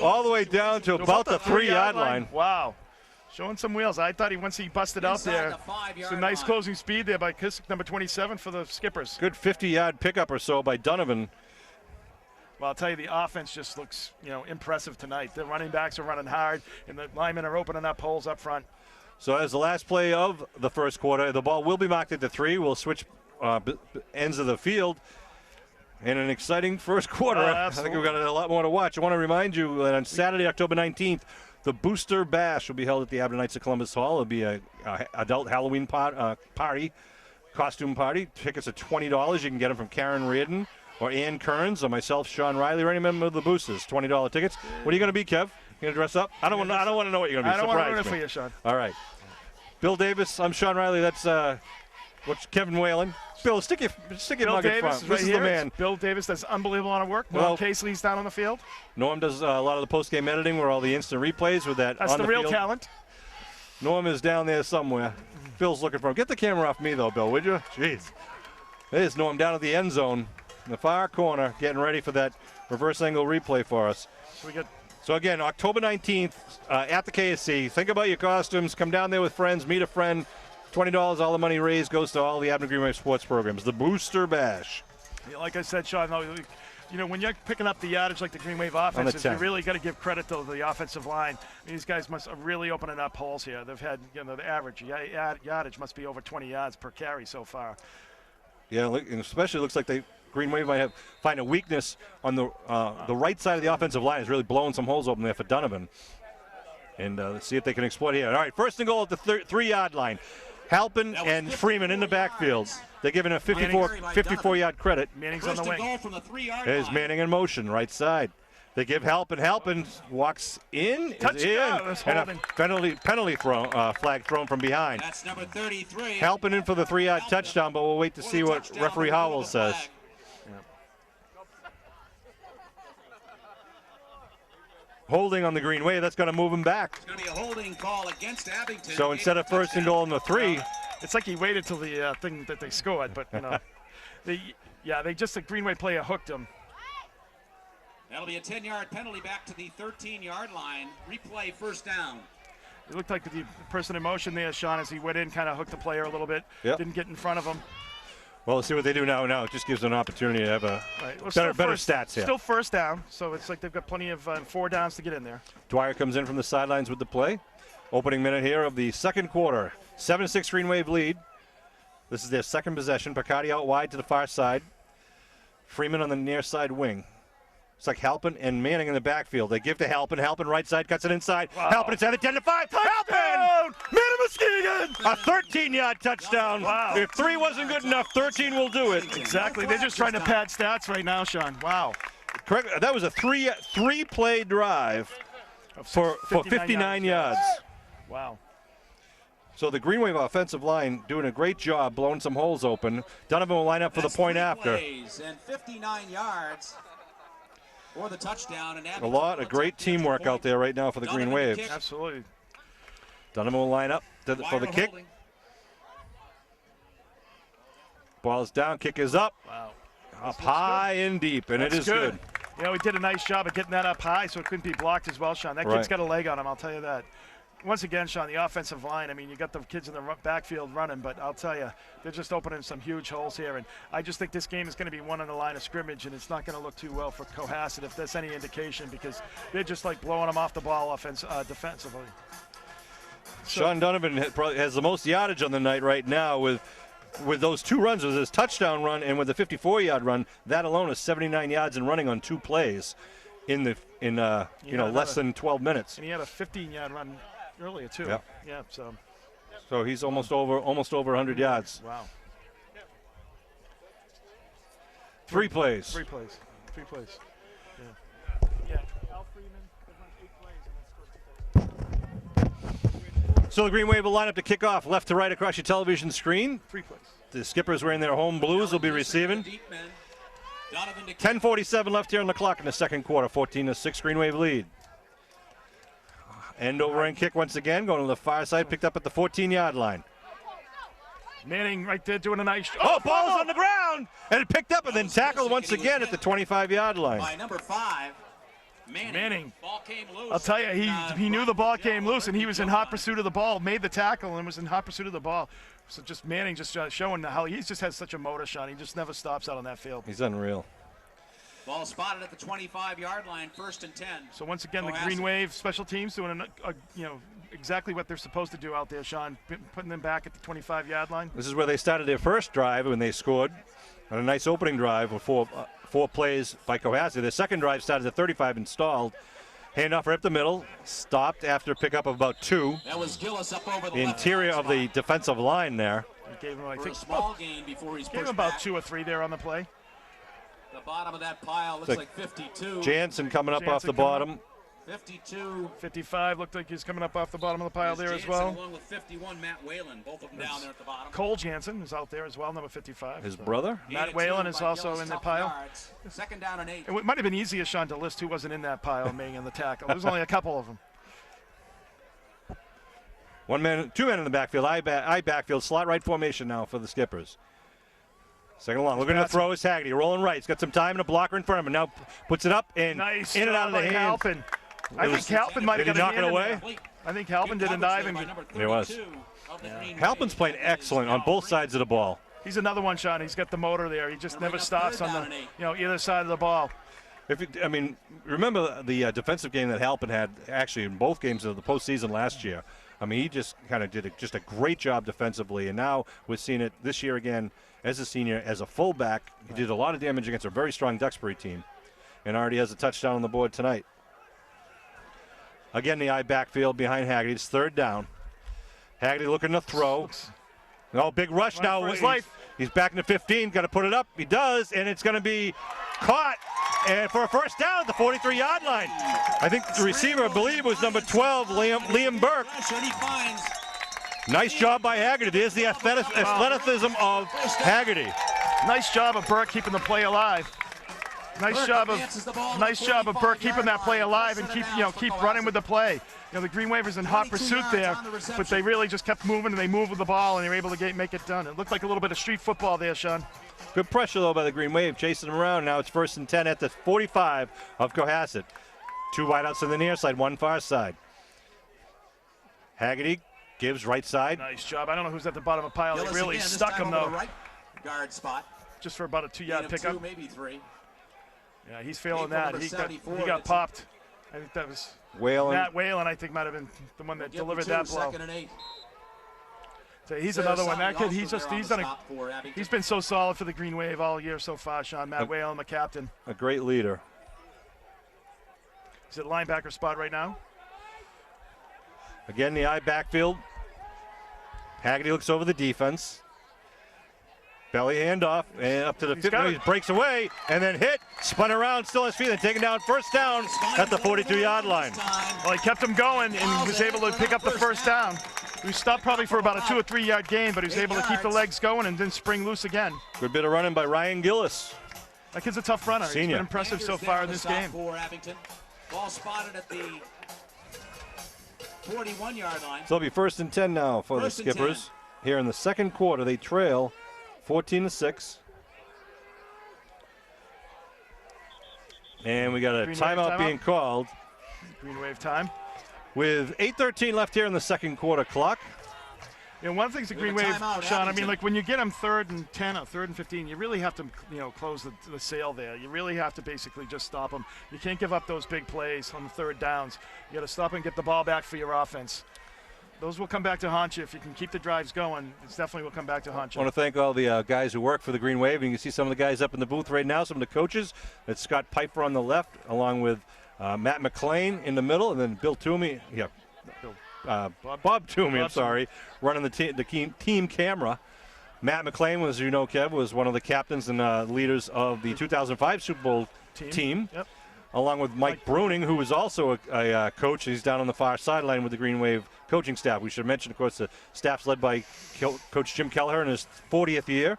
All the way down to about the 3-yard line. Wow. Showing some wheels. I thought once he busted out there, it's a nice closing speed there by Kissick, number 27 for the Skippers. Good 50-yard pickup or so by Donovan. Well, I'll tell you, the offense just looks, impressive tonight. The running backs are running hard, and the linemen are opening up holes up front. So as the last play of the first quarter, the ball will be marked at the 3. We'll switch ends of the field. And an exciting first quarter. I think we've got a lot more to watch. I want to remind you that on Saturday, October 19th, the Booster Bash will be held at the Abington Knights of Columbus Hall. It'll be a adult Halloween party, costume party. Tickets are $20. You can get them from Karen Reardon or Ann Kearns or myself, Sean Riley, or any member of the Boosters. $20 tickets. What are you going to be, Kev? You going to dress up? I don't want to know what you're going to be. I don't want to ruin it for you, Sean. All right. Bill Davis, I'm Sean Riley. That's what's Kevin Whalen. Bill, stick your mug in front. This is the man. Bill Davis does unbelievable amount of work. Norm Casely's down on the field. Norm does a lot of the post-game editing where all the instant replays with that. That's the real talent. Norm is down there somewhere. Bill's looking for him. Get the camera off me, though, Bill, would you? Jeez. There's Norm down at the end zone in the far corner getting ready for that reverse angle replay for us. So again, October 19th at the KSC. Think about your costumes. Come down there with friends. Meet a friend. $20, all the money raised goes to all the Abington Green Wave sports programs. The Booster Bash. Yeah, like I said, Sean, when you're picking up the yardage like the Green Wave offense, you really got to give credit to the offensive line. These guys must have really opening up holes here. They've had, the average yardage must be over 20 yards per carry so far. Yeah, and especially looks like Green Wave might find a weakness on the right side of the offensive line. Is really blowing some holes open there for Donovan. And let's see if they can exploit here. All right, first and goal at the 3-yard line. Halpin and Freeman in the backfield. They're giving a 54-yard credit. Manning's on the wing. There's Manning in motion, right side. They give Halpin walks in, Touchdown. is in, and a penalty flag thrown from behind. That's number 33. Halpin in for the 3-yard touchdown, but we'll wait to see what referee Howell says. Holding on the green wave, that's going to move him back. It's going to be a holding call against Abington. So instead of first and goal on the 3, it's like he waited till the thing that they scored, but you know, the Green Wave player hooked him. That'll be a 10-yard penalty back to the 13-yard line. Replay first down. It looked like the person in motion there, Sean, as he went in, kind of hooked the player a little bit. Yep. Didn't get in front of him. Well, let's see what they do now. Now it just gives them an opportunity to have a better stats here. Still first down, so it's like they've got plenty of 4 downs to get in there. Dwyer comes in from the sidelines with the play. Opening minute here of the second quarter. 7-6 Green Wave lead. This is their second possession. Picardi out wide to the far side. Freeman on the near side wing. It's like Halpin and Manning in the backfield. They give to Halpin. Halpin right side, cuts it inside. Wow. Halpin inside the 10-5. Halpin! Muskegon! A 13-yard touchdown. Wow. If 3 wasn't good enough, 13 will do it. Exactly. They're just trying to pad stats right now, Sean. Wow. Correct. That was a three-play drive for 59 yards. Wow. So the Green Wave offensive line doing a great job blowing some holes open. Donovan will line up for the point after. And 59 yards. For the touchdown, and a lot of great teamwork out there right now for the Green Wave. Absolutely. Donovan will line up for the kick. Ball is down, kick is up. Wow. Up high and deep, and it is good. You know, he did a nice job of getting that up high so it couldn't be blocked as well, Sean. That kid's got a leg on him, I'll tell you that. Once again, Sean, the offensive line, I mean, you got the kids in the backfield running, but I'll tell you, they're just opening some huge holes here. And I just think this game is going to be won on the line of scrimmage, and it's not going to look too well for Cohassett if that's any indication, because they're just like blowing them off the ball defensively. Sean Donovan has the most yardage on the night right now with those 2 runs, with his touchdown run and with the 54-yard run. That alone is 79 yards and running on 2 plays in less than 12 minutes. And he had a 15-yard run earlier too. Yeah. So he's almost over 100 yards. Wow. 3 plays. 3 plays. Yeah. Al Freeman run 8 plays. So the Green Wave will line up to kick off left to right across your television screen. 3 plays. The Skippers wearing their home blues will be receiving. 10:47 left here on the clock in the second quarter. 14-6 Green Wave lead. End over end kick once again, going to the far side, picked up at the 14-yard line. Manning right there doing a nice job. Oh, ball's on the ground! And it picked up and then tackled once again at the 25-yard line. By number 5, Manning. Ball came loose. I'll tell you, he knew the ball came loose, and he was in hot pursuit of the ball, made the tackle, and was in hot pursuit of the ball. So just Manning just showing how he just has such a motor, Sean. He just never stops out on that field. He's unreal. Ball spotted at the 25-yard line, 1st and 10. So once again, the Green Wave special teams doing exactly what they're supposed to do out there, Sean, putting them back at the 25-yard line. This is where they started their first drive when they scored on a nice opening drive with 4 plays by Cohassett. Their second drive started at 35 and stalled. Handoff right up the middle, stopped after a pickup of about 2. That was Gillis up over the interior of the defensive line there. He gave him, I think, a small gain before he's gave him about 2 or 3 there on the play. The bottom of that pile looks like 52. Jansen coming up off the bottom. 52. 55 looked like he's coming up off the bottom of the pile there as well. Along with 51, Matt Whalen, both of them down there at the bottom. Cole Jansen is out there as well, number 55. His brother? Matt Whalen is also in the pile. Second down and 8. It might have been easier, Sean, to list who wasn't in that pile and being in the tackle. There's only a couple of them. 2 men in the backfield. I backfield, slot right formation now for the Skippers. Second and long. Looking to throw is Haggerty. Rolling right. He's got some time and a blocker in front of him. Now puts it up and nice in and out of the hands. Halpin. I think Halpin might have got knock it away. I think Halpin did a dive. It was. Halpin's playing excellent on both sides of the ball. He's another one, Sean. He's got the motor there. He just never stops on the either side of the ball. Remember the defensive game that Halpin had actually in both games of the postseason last year. I mean, he just kind of did a great job defensively, and now we're seeing it this year again as a senior, as a fullback. He did a lot of damage against a very strong Duxbury team, and already has a touchdown on the board tonight. Again, the I backfield behind Haggerty. It's 3rd down. Haggerty looking to throw. Oh, big rush now. He's back in the 15. Got to put it up. He does, and it's going to be caught and for a first down at the 43-yard line. I think the receiver, I believe, was number 12, Liam Burke. Nice job by Haggerty. There's the athleticism of Haggerty. Nice job of Burke keeping the play alive. Nice job of Burke keeping that play alive and keep running with the play. The Green Wavers in hot pursuit there, but they really just kept moving and they moved with the ball and they were able to make it done. It looked like a little bit of street football there, Sean. Good pressure though by the Green Wave, chasing them around. Now it's 1st and 10 at the 45 of Cohassett. 2 wideouts on the near side, 1 far side. Haggerty gives right side. Nice job. I don't know who's at the bottom of the pile. They really stuck him though. Right guard spot. Just for about a 2-yard pickup. 2, maybe 3. Yeah, he's feeling that. He got popped. I think that was Whalen. Matt Whalen, I think, might have been the one that delivered that blow. 2nd and 8. So he's another one. That kid, he's been so solid for the Green Wave all year so far, Sean. Matt Whalen, the captain. A great leader. He's at linebacker spot right now. Again, the eye backfield. Haggerty looks over the defense. Belly handoff and up to the 50. He breaks away and then hit, spun around, still on his feet, and taken down first down at the 42-yard line. Well, he kept him going and was able to pick up the first down. He stopped probably for about a 2 or 3 yard gain, but he was able to keep the legs going and then spring loose again. Good bit of running by Ryan Gillis. That kid's a tough runner. Senior. He's been impressive so far in this game. For Abington. Ball spotted at the 41-yard line. So it'll be 1st and 10 now for the Skippers. Here in the second quarter, they trail 14-6. And we got a timeout being called. Green Wave time. With 8:13 left here in the second quarter clock. One of the things the Green Wave, Sean, I mean, like when you get them 3rd and 10 or 3rd and 15, you really have to, close the sail there. You really have to basically just stop them. You can't give up those big plays on the 3rd downs. You got to stop and get the ball back for your offense. Those will come back to haunt you if you can keep the drives going. It definitely will come back to haunt you. I want to thank all the guys who work for the Green Wave. And you can see some of the guys up in the booth right now, some of the coaches. It's Scott Piper on the left, along with Matt McLean in the middle, and then Bill Toomey. Yeah, Bob Toomey, I'm sorry, running the team camera. Matt McLean, as you know, Kev, was one of the captains and leaders of the 2005 Super Bowl team. Yep. Along with Mike Bruning, who is also a coach. He's down on the far sideline with the Green Wave coaching staff. We should mention, of course, the staff's led by Coach Jim Kelleher in his 40th year.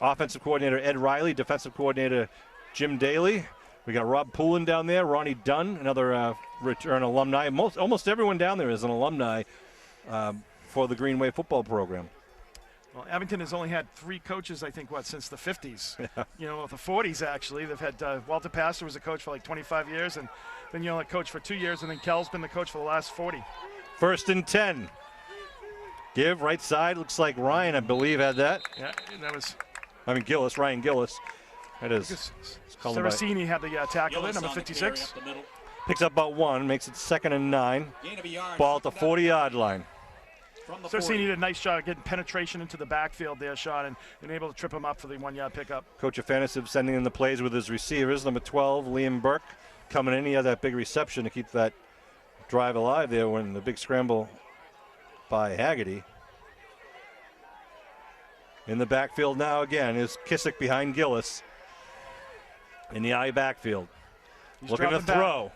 Offensive coordinator Ed Riley, defensive coordinator Jim Daly. We got Rob Poulin down there, Ronnie Dunn, another return alumni. Almost everyone down there is an alumni for the Green Wave football program. Well, Abington has only had 3 coaches, I think, since the 50s. Yeah. The 40s, actually. They've had Walter Pastor was a coach for like 25 years, and then a coach for 2 years, and then Kell's been the coach for the last 40. 1st and 10. Give, right side. Looks like Ryan, I believe, had that. Yeah, that was... Gillis, Ryan Gillis. That is... Saracini had the tackle there, number 56. Picks up about 1, makes it 2nd and 9. Ball at the 40-yard line. Saracini did a nice job of getting penetration into the backfield there, Sean, and able to trip him up for the 1-yard pickup. Coach Afanasiv sending in the plays with his receivers. Number 12, Liam Burke, coming in. He had that big reception to keep that drive alive there when the big scramble by Haggerty. In the backfield now again is Kissick behind Gillis. In the eye backfield. Looking to throw.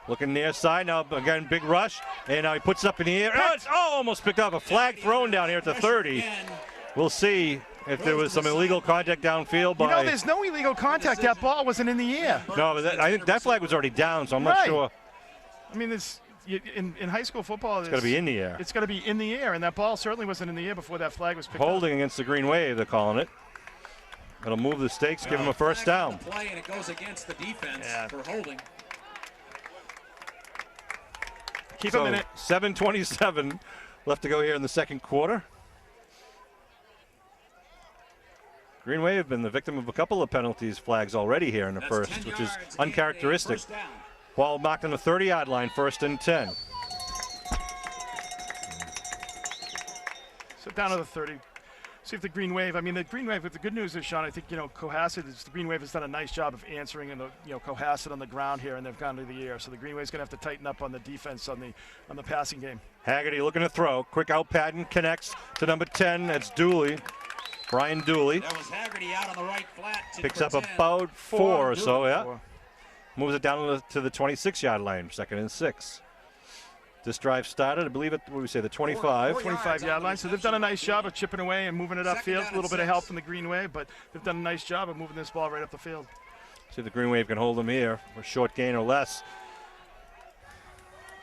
Looking near side now, again, big rush. And now he puts it up in the air. Oh, it's almost picked up. A flag thrown down here at the 30. We'll see if there was some illegal contact downfield. There's no illegal contact. That ball wasn't in the air. No, but I think that flag was already down, so I'm not sure. I mean, in high school football, it's got to be in the air. It's got to be in the air, and that ball certainly wasn't in the air before that flag was picked up. Holding against the Green Wave, they're calling it. It'll move the stakes, give him a first down. Play and it goes against the defense for holding. Keep him in it. 7:27 left to go here in the second quarter. Green Wave have been the victim of a couple of penalties flags already here in the first, which is uncharacteristic. Ball marked on the 30-yard line, 1st and 10. So down to the 30. See if the Green Wave, the Green Wave, the good news is, Sean, I think, Cohassett, the Green Wave has done a nice job of answering, and Cohassett on the ground here, and they've gone to the air. So the Green Wave's going to have to tighten up on the defense on the passing game. Haggerty looking to throw. Quick out pattern, connects to number 10. That's Dooley. Brian Dooley. That was Haggerty out on the right flat. Picks up about 4 or so, yeah. Moves it down to the 26-yard line, 2nd and 6. This drive started, I believe, at, what do we say, the 25. 25-yard line. So they've done a nice job of chipping away and moving it upfield. A little bit of help from the Green Wave, but they've done a nice job of moving this ball right up the field. See if the Green Wave can hold them here for a short gain or less.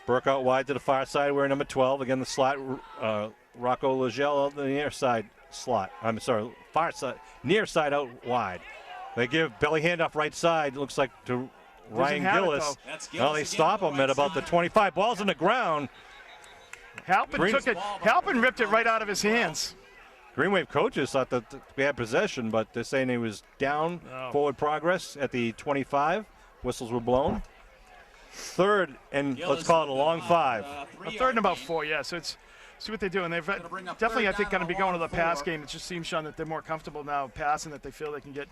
Burke out wide to the far side, wearing number 12. Again, the slot, Rocco Legel on the near side slot. I'm sorry, far side, near side out wide. They give belly handoff right side, looks like to Ryan Gillis. Well, they stop him at about the 25. Ball's on the ground. Halpin took it. Halpin ripped it right out of his hands. Green Wave coaches thought that we had possession, but they're saying he was down. Forward progress at the 25. Whistles were blown. 3rd and let's call it a long 5. A 3rd and about 4, yeah. So it's see what they do, and they've definitely, I think, going to be going to the pass game. It just seems, Sean, that they're more comfortable now passing, that they feel they can get,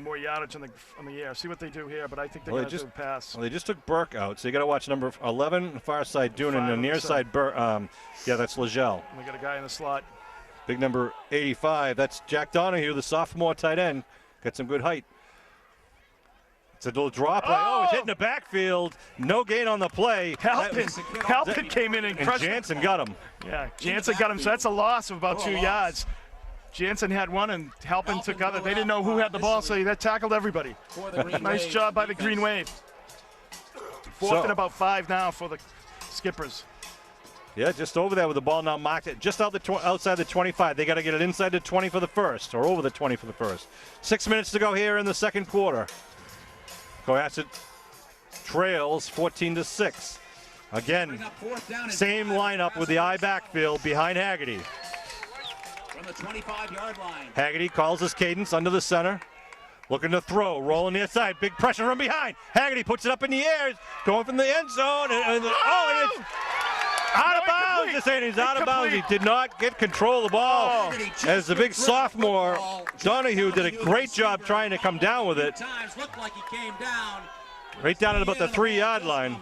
more yardage on the air. See what they do here, but I think they're going to do a pass. Well, they just took Burke out, so you got to watch number 11, far side Dune, and the near side Burke. Yeah, that's Legel. And we got a guy in the slot. Big number 85. That's Jack Donahue, the sophomore tight end. Got some good height. It's a little drop play. Oh, he's hitting the backfield. No gain on the play. Halpin came in and crushed Jansen got him. Yeah, Jansen got him. So that's a loss of about 2 yards. Jansen had one, and Halpin took other. They didn't know who had the ball, so that tackled everybody. Nice job by the Green Wave. 4th and about 5 now for the Skippers. Yeah, just over there with the ball now marked it just outside the 25. They got to get it inside the 20 for the first, or over the 20 for the first. 6 minutes to go here in the second quarter. Cohassett trails 14-6. Again, same lineup with the I backfield behind Haggerty. From the 25-yard line. Haggerty calls his cadence under the center. Looking to throw, rolling the inside, big pressure from behind. Haggerty puts it up in the air, going from the end zone, and it's out of bounds. Just saying he's out of bounds. He did not get control of the ball. As the big sophomore, Donahue did a great job trying to come down with it. Right down at about the 3-yard line.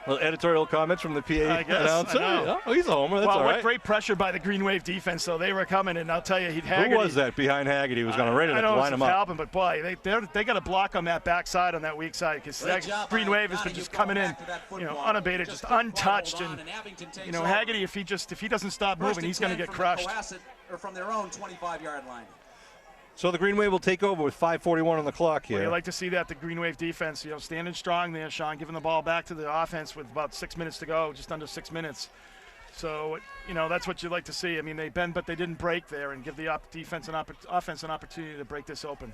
Little editorial comments from the PA announcer. Oh, he's a homer. That's all right. What great pressure by the Green Wave defense, though. They were coming, and I'll tell you, Haggerty. Who was that behind Haggerty? He was going to ready to line him up. Halpin, but boy, they got a block on that backside, on that weak side, because that Green Wave has been just coming in, unabated, just untouched, and Haggerty, if he doesn't stop moving, he's going to get crushed. From their own 25-yard line. So the Green Wave will take over with 5:41 on the clock here. Well, you like to see that, the Green Wave defense, standing strong there, Sean, giving the ball back to the offense with about 6 minutes to go, just under 6 minutes. So, that's what you like to see. I mean, they bend, but they didn't break there, and give the offense an opportunity to break this open.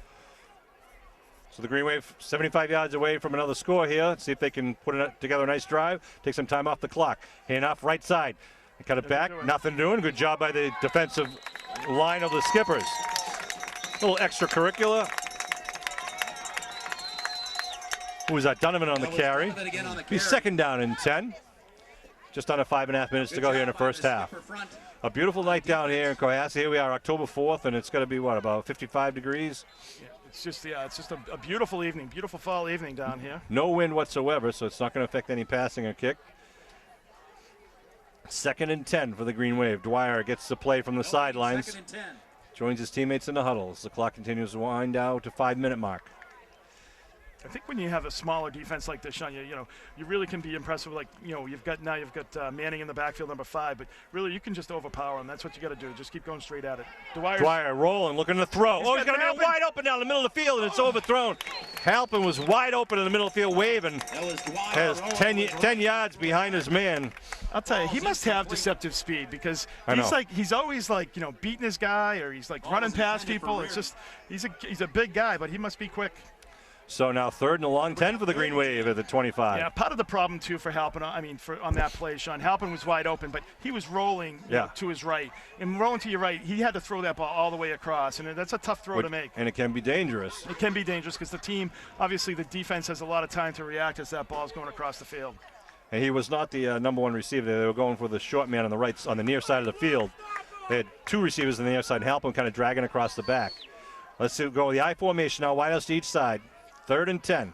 So the Green Wave 75 yards away from another score here. Let's see if they can put together a nice drive, take some time off the clock. Hand off right side. They cut it back, nothing doing. Good job by the defensive line of the Skippers. A little extracurricular. Who was that? Donovan on the carry. He's 2nd down and 10. Just under 5.5 minutes to go here in the first half. A beautiful night down here in Cohassett. Here we are, October 4th, and it's going to be, about 55 degrees? Yeah, it's just a beautiful evening, beautiful fall evening down here. No wind whatsoever, so it's not going to affect any passing or kick. 2nd and 10 for the Green Wave. Dwyer gets the play from the sidelines. 2nd and 10. Joins his teammates in the huddles. The clock continues to wind down to 5-minute mark. I think when you have a smaller defense like this, Sean, you really can be impressive. Like, you've got Manning in the backfield, number 5, but really you can just overpower him. That's what you got to do. Just keep going straight at it. Dwyer rolling, looking to throw. He's going to be wide open down the middle of the field, and it's overthrown. Halpin was wide open in the middle of the field, waving. Has 10 yards behind his man. I'll tell you, he must have deceptive speed, because he's always beating his guy, or he's running past people. It's just he's a big guy, but he must be quick. So now 3rd and a long 10 for the Green Wave at the 25. Yeah, part of the problem, too, for Halpin, on that play, Sean, Halpin was wide open, but he was rolling to his right. And rolling to your right, he had to throw that ball all the way across, and that's a tough throw to make. And it can be dangerous. It can be dangerous because the team, obviously the defense has a lot of time to react as that ball's going across the field. And he was not the number 1 receiver. They were going for the short man on the near side of the field. They had 2 receivers on the near side, and Halpin kind of dragging across the back. Let's go with the I formation now, wideouts to each side. 3rd and 10.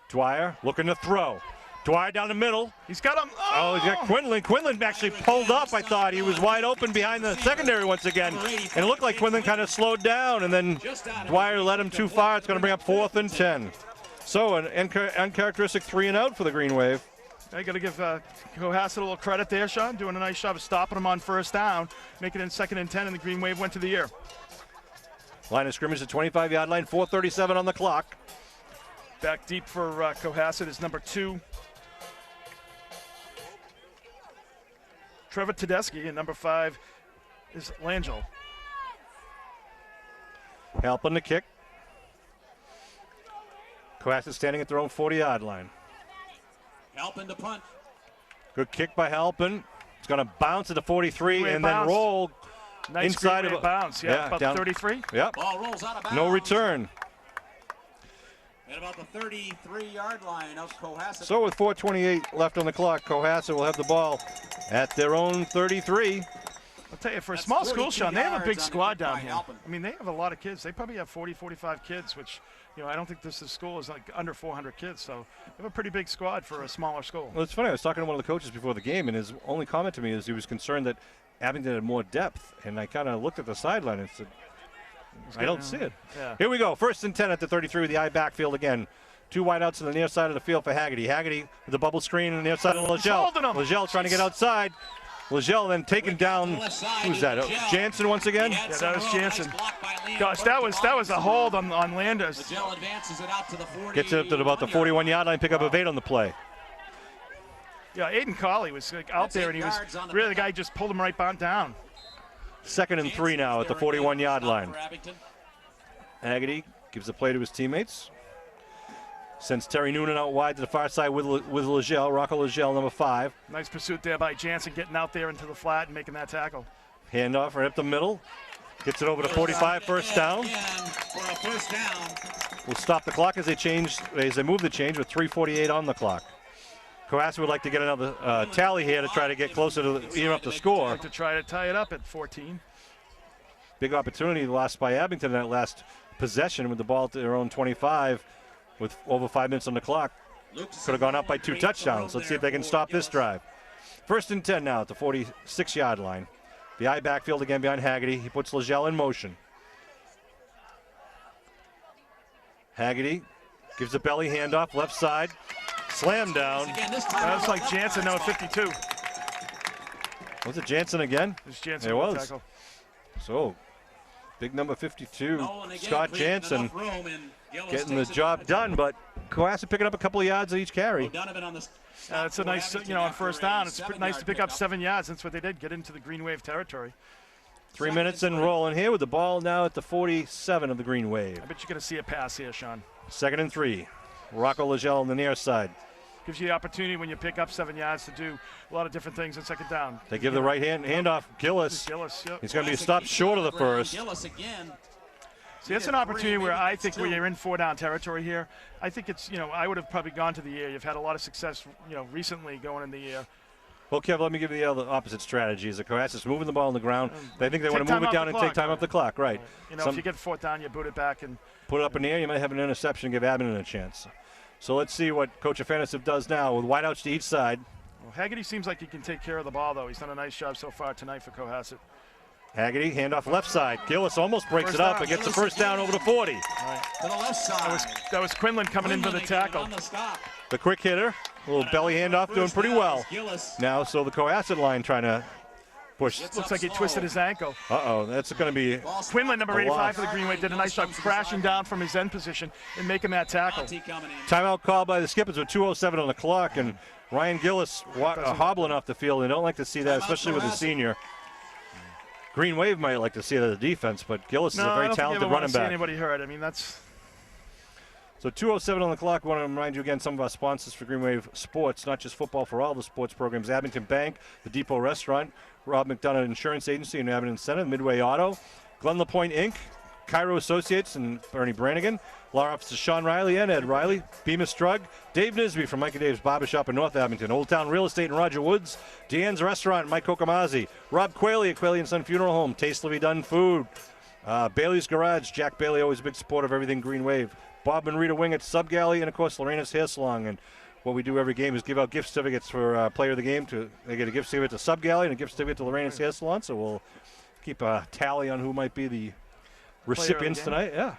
Dwyer looking to throw. Dwyer down the middle. He's got him. Oh, he's got Quinlan. Quinlan actually pulled up, I thought. He was wide open behind the secondary once again. And it looked like Quinlan kind of slowed down, and then Dwyer led him too far. It's going to bring up 4th and 10. So an uncharacteristic 3 and out for the Green Wave. I got to give Cohassett a little credit there, Sean, doing a nice job of stopping him on first down, making it in 2nd and 10, and the Green Wave went to the air. Line of scrimmage at 25-yard line, 4:37 on the clock. Back deep for Cohassett is number 2. Trevor Tedeschi, and number 5 is Langell. Halpin the kick. Cohassett standing at their own 40-yard line. Halpin to punt. Good kick by Halpin. It's going to bounce at the 43 and bounce. then roll Nice inside of bounce. Yeah, about down, 33. Yep. Ball rolls out of bounds. No return. At about the 33-yard line of Cohassett. So with 4:28 left on the clock, Cohassett will have the ball at their own 33. I'll tell you, for a small school, Sean, they have a big yards on squad the kick down by here. Halpin. I mean, they have a lot of kids. They probably have 40, 45 kids, which, I don't think this school is like under 400 kids. So they have a pretty big squad for a smaller school. Well, it's funny. I was talking to one of the coaches before the game, and his only comment to me is he was concerned that Abington had more depth. And I kind of looked at the sideline and said, I don't see it. Yeah. Here we go. 1st and 10 at the 33 with the eye backfield again. 2 wideouts to the near side of the field for Haggerty. Haggerty with the bubble screen on the near side of Legell. Legell trying to get outside. Legell then taken down. Who's that? Oh, Jansen once again? Yeah, that was Jansen. Gosh, that was a hold on Landers. Legell advances it out to the 40. Gets it up to about the 41-yard line. Pick up a 8 on the play. Yeah, Aiden Colley was out there, and he was really the guy who just pulled him right down. 2nd and 3 now at the 41-yard line. Haggerty gives the play to his teammates. Sends Terry Noonan out wide to the far side with Legell, Rocco Legell, number 5. Nice pursuit there by Jansen, getting out there into the flat and making that tackle. Handoff right up the middle. Gets it over to 45, first down. For a first down. We'll stop the clock as they move the change with 3:48 on the clock. Cohassett would like to get another tally here to try to get closer to even up the score. Like to try to tie it up at 14. Big opportunity lost by Abington in that last possession with the ball at their own 25 with over 5 minutes on the clock. Could have gone up by 2 touchdowns. Let's see if they can stop this drive. 1st and 10 now at the 46-yard line. The eye backfield again behind Haggerty. He puts Legell in motion. Haggerty gives the belly handoff, left side. Slam down. That was like Jansen now at 52. Was it Jansen again? It was Jansen. It was. Tackle. So, big number 52, Scott Jansen, getting the job done, but Cohassett picking up a couple of yards at each carry. It's a nice, on first down, it's nice to pick up 7 yards. That's what they did, get into the Green Wave territory. 3 minutes and rolling here with the ball now at the 47 of the Green Wave. I bet you're going to see a pass here, Sean. 2nd and 3. Rocco Legell on the near side. Gives you the opportunity when you pick up 7 yards to do a lot of different things in second down. They give the right handoff, Gillis. Yep. He's going to be stopped short of the first. Gillis again. See, it's an opportunity where I think where you're in 4-down territory here. I think it's, I would have probably gone to the air. You've had a lot of success, recently going in the air. Well, Kev, let me give you the other opposite strategy. Is the Cohassett's moving the ball on the ground. They think they want to move it down and take time off the clock, right. If you get 4th down, you boot it back and put it up in the air. You might have an interception and give Abington a chance. So let's see what Coach Afanasieff does now with wideouts to each side. Well, Haggerty seems like he can take care of the ball, though. He's done a nice job so far tonight for Cohassett. Haggerty, handoff left side. Gillis almost breaks it up and gets the first down over the 40. Right. To the left side. That was Quinlan coming in for the tackle. The quick hitter, a little belly handoff, doing pretty well. Now, so the Cohassett line trying to push. Looks like he twisted his ankle. Uh-oh, that's going to be Quinlan, number 85 for the Green Wave, did a nice job crashing down from his end position and making that tackle. Timeout called by the Skippers with 2:07 on the clock, and Ryan Gillis hobbling off the field. They don't like to see that, especially with a senior. Green Wave might like to see that as a defense, but Gillis is a very talented running back. Anybody hurt? I mean, that's. So 2:07 on the clock. I want to remind you again some of our sponsors for Green Wave Sports, not just football, for all the sports programs. Abington Bank, the Depot Restaurant, Rob McDonough Insurance Agency in Abington Center, Midway Auto, Glen LaPointe Inc., Cairo Associates and Bernie Brannigan, law offices Sean Riley and Ed Riley, Bemis Drug, Dave Nisby from Mike and Dave's Barbershop in North Abington, Old Town Real Estate in Roger Woods, Deanne's Restaurant, Mike Kokamazzi, Rob Quayle at Quayle & Son Funeral Home, Tastefully Done Food, Bailey's Garage, Jack Bailey, always a big supporter of everything Green Wave, Bob and Rita Wing at Sub Galley, and of course Lorena's Hair Salon. And what we do every game is give out gift certificates for player of the game. They get a gift certificate to Sub Galley and a gift certificate to Lorraine and Hair Salon. So we'll keep a tally on who might be the recipients tonight. Yeah.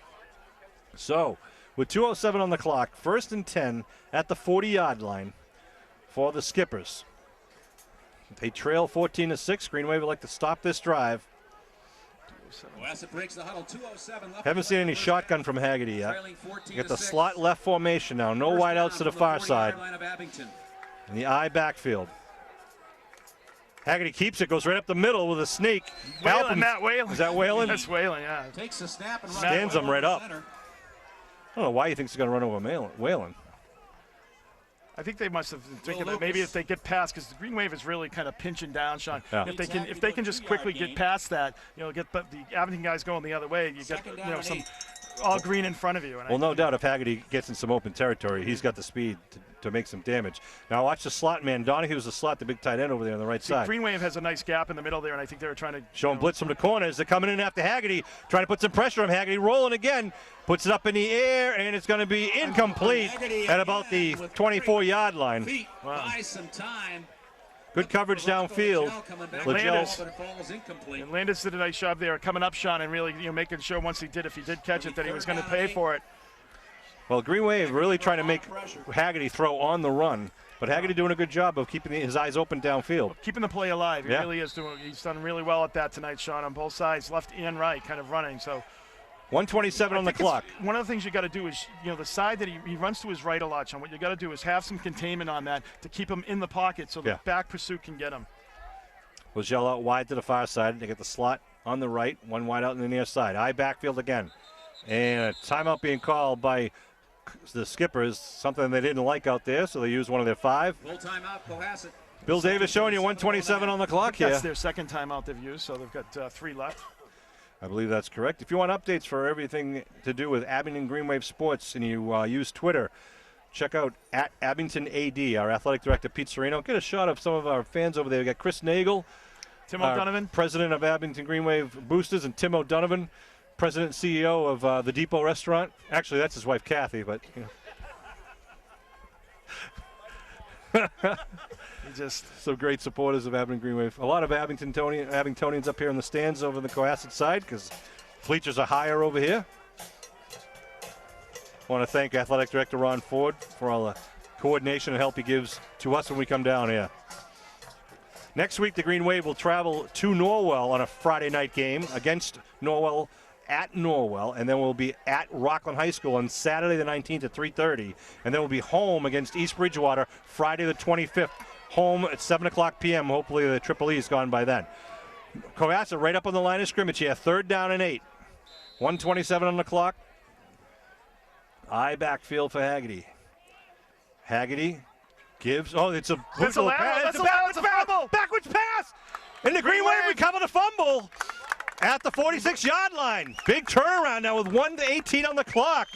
So with 2:07 on the clock, 1st and 10 at the 40-yard line for the Skippers. They trail 14-6. Green Wave would like to stop this drive. Cohassett breaks the huddle. 2:07 left. Haven't seen any shotgun from Haggerty yet. You got the slot left formation now. No wideouts to the far side. In the I backfield. Haggerty keeps it, goes right up the middle with a sneak. Matt Whalen. Is that Whalen? That's Whalen, yeah. Takes a snap and stands him right up. I don't know why he thinks he's going to run over Whalen. I think they must have been thinking that maybe if they get past, because the Green Wave is really kind of pinching down, Sean. Yeah. If they can just quickly get past that, get the Abington guys going the other way, you get some all green in front of you. And well, no doubt if Haggerty gets in some open territory, he's got the speed to make some damage. Now watch the slot man. Donahue's the slot, the big tight end over there on the right side. Green Wave has a nice gap in the middle there, and I think they were trying to showing blitz from the corners. They're coming in after Haggerty, trying to put some pressure on Haggerty. Rolling again, puts it up in the air, and it's going to be incomplete at about the 24-yard line. Wow. Some time. Good coverage downfield. And Landis did a nice job there coming up, Sean, and really making sure once he did, if he did catch it, that he was going to pay for it. Well, Green Wave really trying to make Haggerty throw on the run, but Haggerty doing a good job of keeping his eyes open downfield. Keeping the play alive. He really is doing. He's done really well at that tonight, Sean, on both sides, left and right, kind of running. So 1:27 on the clock. One of the things you got to do is, the side that he runs to his right a lot, Sean. What you got to do is have some containment on that to keep him in the pocket so the back pursuit can get him. Was yell out wide to the far side. They get the slot on the right, one wide out in the near side. I backfield again. And a timeout being called by the Skippers, something they didn't like out there, so they used one of their 5. Full timeout, Cohassett. Bill Davis showing you 1:27 on the clock here. That's their second timeout they've used, so they've got 3 left. I believe that's correct. If you want updates for everything to do with Abington Green Wave Sports and you use Twitter, check out at Abington AD, our athletic director, Pete Serino. Get a shot of some of our fans over there. We got Chris Nagel, Tim O'Donovan, president of Abington Green Wave Boosters, and Tim O'Donovan, president and CEO of the Depot Restaurant. Actually, that's his wife, Kathy, but just some great supporters of Abington Green Wave. A lot of Abingtonians up here in the stands over in the Cohassett side because bleachers are higher over here. I want to thank Athletic Director Ron Ford for all the coordination and help he gives to us when we come down here. Next week, the Green Wave will travel to Norwell on a Friday night game against Norwell at Norwell, and then we'll be at Rockland High School on Saturday the 19th at 3:30, and then we'll be home against East Bridgewater Friday the 25th, home at 7 o'clock p.m. Hopefully the Triple E's gone by then. Cohassett right up on the line of scrimmage here, 3rd down and 8. 1:27 on the clock. I backfield for Haggerty. Haggerty gives, it's a fumble. Backwards pass! And the Green Wave recover the fumble at the 46-yard line. Big turnaround now with 1:18 on the clock.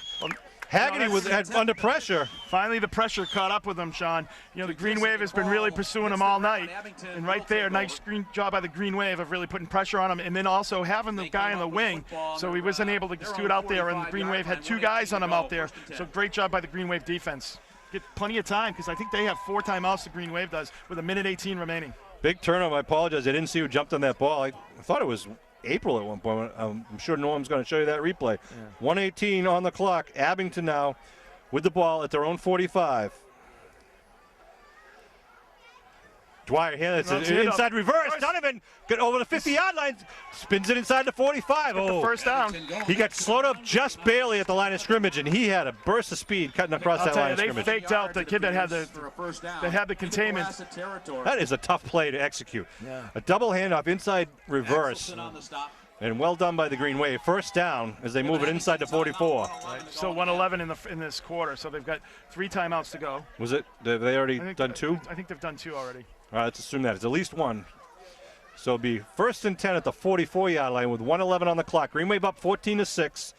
Haggerty was under pressure. Finally, the pressure caught up with him, Sean. The Green Wave has been really pursuing him all night. And right there, nice job by the Green Wave of really putting pressure on him. And then also having the guy in the wing, so he wasn't able to scoot out there. And the Green Wave had 2 guys on him out there. So great job by the Green Wave defense. Get plenty of time because I think they have 4 timeouts the Green Wave does with 1:18 remaining. Big turnover. I apologize. I didn't see who jumped on that ball. I thought it was April at one point. I'm sure Norm's going to show you that replay. 1:18 on the clock. Abington now with the ball at their own 45. Dwyer here, it's an inside reverse. Donovan get over the 50-yard line, spins it inside the 45. The first down. He got slowed up just barely at the line of scrimmage, and he had a burst of speed cutting across that line of scrimmage. They faked out the kid that had the containment. That is a tough play to execute. A double handoff inside reverse. And well done by the Green Wave. First down as they move it inside the 44. Still 1:11 in this quarter, so they've got 3 timeouts to go. Was it? Have they already done 2? I think they've done 2 already. All right, let's assume that. It's at least 1. So it'll be 1st and 10 at the 44-yard line with 1:11 on the clock. Green Wave up 14-6.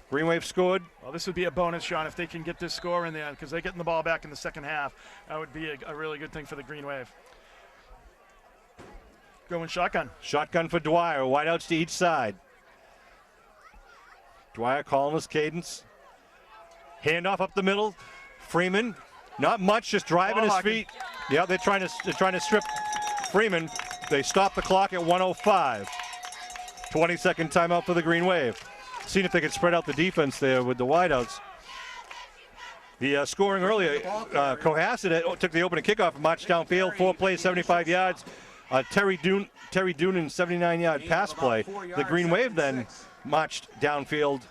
Green Wave scored. Well, this would be a bonus, Sean, if they can get this score in there because they're getting the ball back in the second half. That would be a really good thing for the Green Wave. Going shotgun. Shotgun for Dwyer. Wideouts to each side. Dwyer calling his cadence. Handoff up the middle. Freeman Not much, just driving his hawking. feet. Yeah, they're trying to strip Freeman. They stop the clock at 1:05. 20-second timeout for the Green Wave. Seeing if they can spread out the defense there with the wideouts. The scoring earlier, Cohassett took the opening kickoff and marched downfield. 4 plays, 75 yards. Terry Doonan, 79-yard pass play. The Green Wave then marched downfield,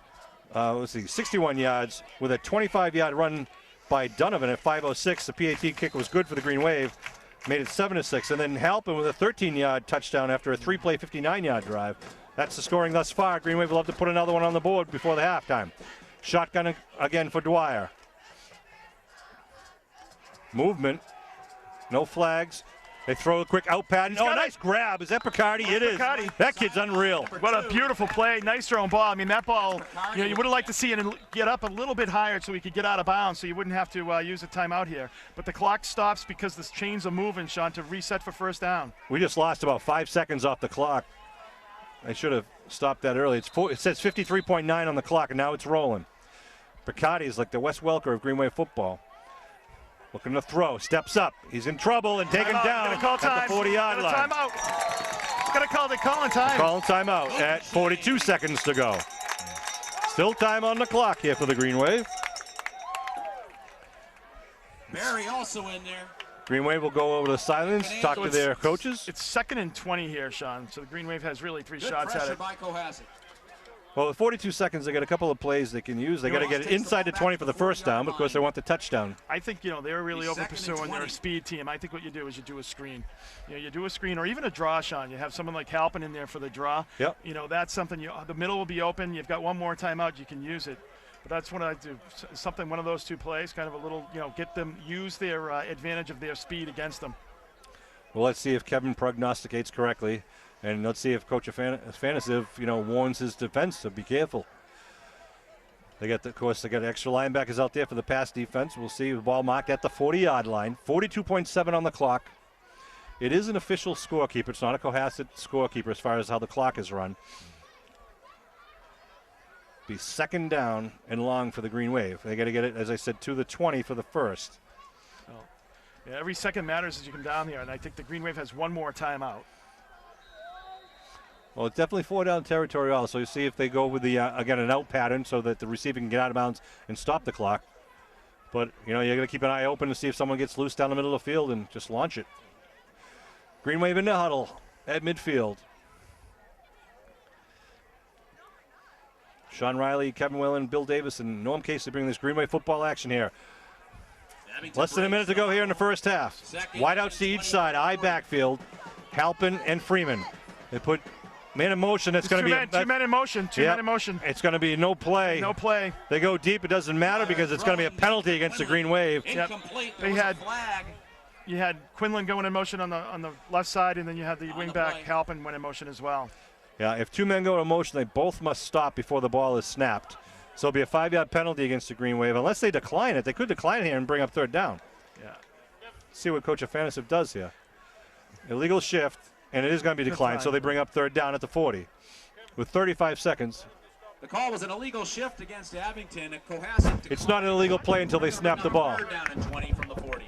61 yards with a 25-yard run by Donovan at 5:06. The PAT kick was good for the Green Wave, made it 7-6. And then Halpin with a 13-yard touchdown after a 3-play, 59-yard drive. That's the scoring thus far. Green Wave will have to put another one on the board before the halftime. Shotgun again for Dwyer. Movement. No flags. They throw a quick out pattern. Oh, nice grab. Is that Picardi? It is. That kid's unreal. What a beautiful play. Nice thrown ball. I mean, that ball, you would have liked to see it get up a little bit higher so he could get out of bounds so you wouldn't have to use a timeout here. But the clock stops because the chains are moving, Sean, to reset for first down. We just lost about 5 seconds off the clock. I should have stopped that early. It says 53.9 on the clock, and now it's rolling. Picardi is like the Wes Welker of Green Wave football. Looking to throw, steps up. He's in trouble and taken down at the 40-yard line. Timeout. Got to call time. Calling timeout at 42 seconds to go. Still time on the clock here for the Green Wave. Barry also in there. Green Wave will go over to silence, talk to their coaches. It's 2nd and 20 here, Sean. So the Green Wave has really 3 Good shots at it. By Cohassett. Well, with 42 seconds, they got a couple of plays they can use. They got to get it inside the 20 for the first down, but of course they want the touchdown. I think, they're really over pursuing. They're a speed team. I think what you do is you do a screen. You do a screen or even a draw, Sean. You have someone like Halpin in there for the draw. Yep. That's something. The middle will be open. You've got one more timeout. You can use it. But that's what I do. One of those 2 plays, kind of a little, get them use their advantage of their speed against them. Well, let's see if Kevin prognosticates correctly, and let's see if Coach Afanasev, warns his defense to be careful. They got extra linebackers out there for the pass defense. We'll see the ball marked at the 40-yard line. 42.7 on the clock. It is an official scorekeeper. It's not a Cohassett scorekeeper as far as how the clock is run. Be 2nd down and long for the Green Wave. They got to get it, as I said, to the 20 for the first. Yeah, every second matters as you come down here, and I think the Green Wave has one more timeout. Well, it's definitely 4-down territory also. You see if they go with the, again, an out pattern so that the receiver can get out of bounds and stop the clock. But, you got to keep an eye open to see if someone gets loose down the middle of the field and just launch it. Green Wave in the huddle at midfield. Sean Riley, Kevin Whalen, Bill Davis, and Norm Casey bring this Green Wave football action here. Less than a minute to go here in the first half. Wideouts to each side, I backfield, Halpin and Freeman. They put man in motion. It's going to be two men in motion. Two men in motion. It's going to be no play. No play. They go deep. It doesn't matter because it's going to be a penalty against the Green Wave. Yep. You had Quinlan going in motion on the left side, and then you had the wingback Halpin went in motion as well. Yeah, if 2 men go in motion, they both must stop before the ball is snapped. So it'll be a 5-yard penalty against the Green Wave. Unless they decline it, they could decline it here and bring up 3rd down. Yeah. See what Coach Afanasev does here. Illegal shift, and it is going to be declined, so they bring up 3rd down at the 40 with 35 seconds. The call was an illegal shift against Abington at Cohassett. It's not an illegal play until they snap the ball. 3rd down and 20 from the 40.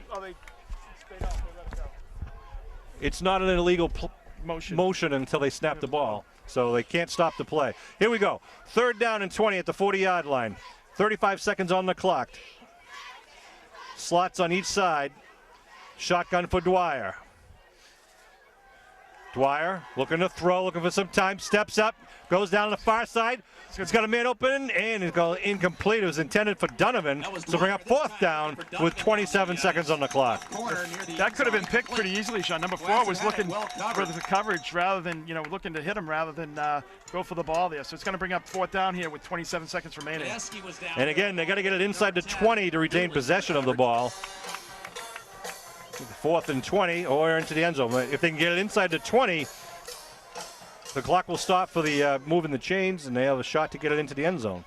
It's not an illegal motion until they snap the ball. So they can't stop the play. Here we go. 3rd down and 20 at the 40-yard line. 35 seconds on the clock. Slots on each side. Shotgun for Dwyer. Dwyer looking to throw, looking for some time. Steps up, goes down the far side. It's got a man open, and it's going incomplete. It was intended for Donovan to bring up 4th down with 27 seconds on the clock. That could have been picked pretty easily, Sean. Number 4 was looking for the coverage rather than, looking to hit him rather than go for the ball there. So it's going to bring up 4th down here with 27 seconds remaining. And again, they got to get it inside the 20 to retain possession of the ball. 4th and 20 or into the end zone. If they can get it inside the 20, the clock will stop for the moving the chains, and they have a shot to get it into the end zone.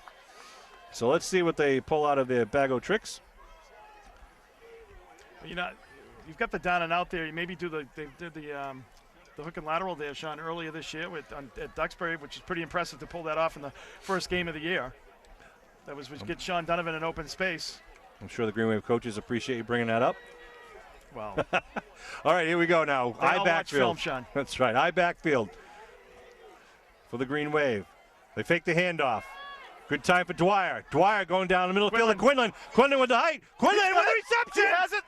So let's see what they pull out of their bag of tricks. You've got the down and out there. You maybe do the hook and lateral there, Sean, earlier this year at Duxbury, which is pretty impressive to pull that off in the first game of the year. That was get Sean Donovan in open space. I'm sure the Green Wave coaches appreciate you bringing that up. Well, all right, here we go now. they all watch backfield. film, Sean. That's right. I backfield for the Green Wave. They fake the handoff. Good time for Dwyer. Dwyer going down the middle of the field to Quinlan. Quinlan with the height. Quinlan with the reception. He has it.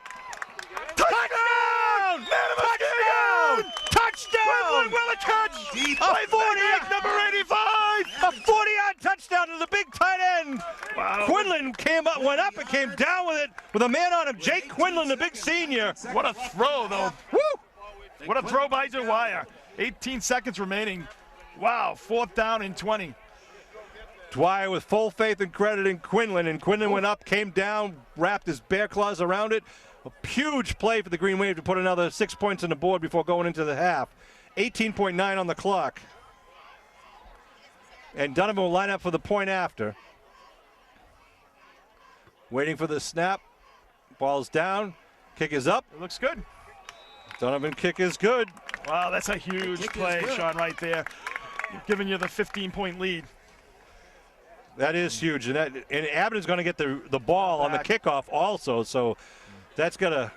Touchdown! Touchdown! Touchdown! Quinlan with a catch. Deep a 40, number 85. A 40-yard touchdown to the big tight end. Wow. Quinlan went up and came down with it with a man on him. Jake Quinlan, the big senior. What a throw, though. Woo! What a throw by Dwyer. 18 seconds remaining. Wow, 4th down and 20. Dwyer with full faith and credit in Quinlan, and Quinlan went up, came down, wrapped his bear claws around it. A huge play for the Green Wave to put another 6 points on the board before going into the half. 18.9 on the clock. And Donovan will line up for the point after. Waiting for the snap. Ball's down. Kick is up. It looks good. Donovan kick is good. Wow, that's a huge play, Sean, right there. Giving you the 15-point lead. That is huge. And Abington's going to get the ball on the kickoff also. So that's going to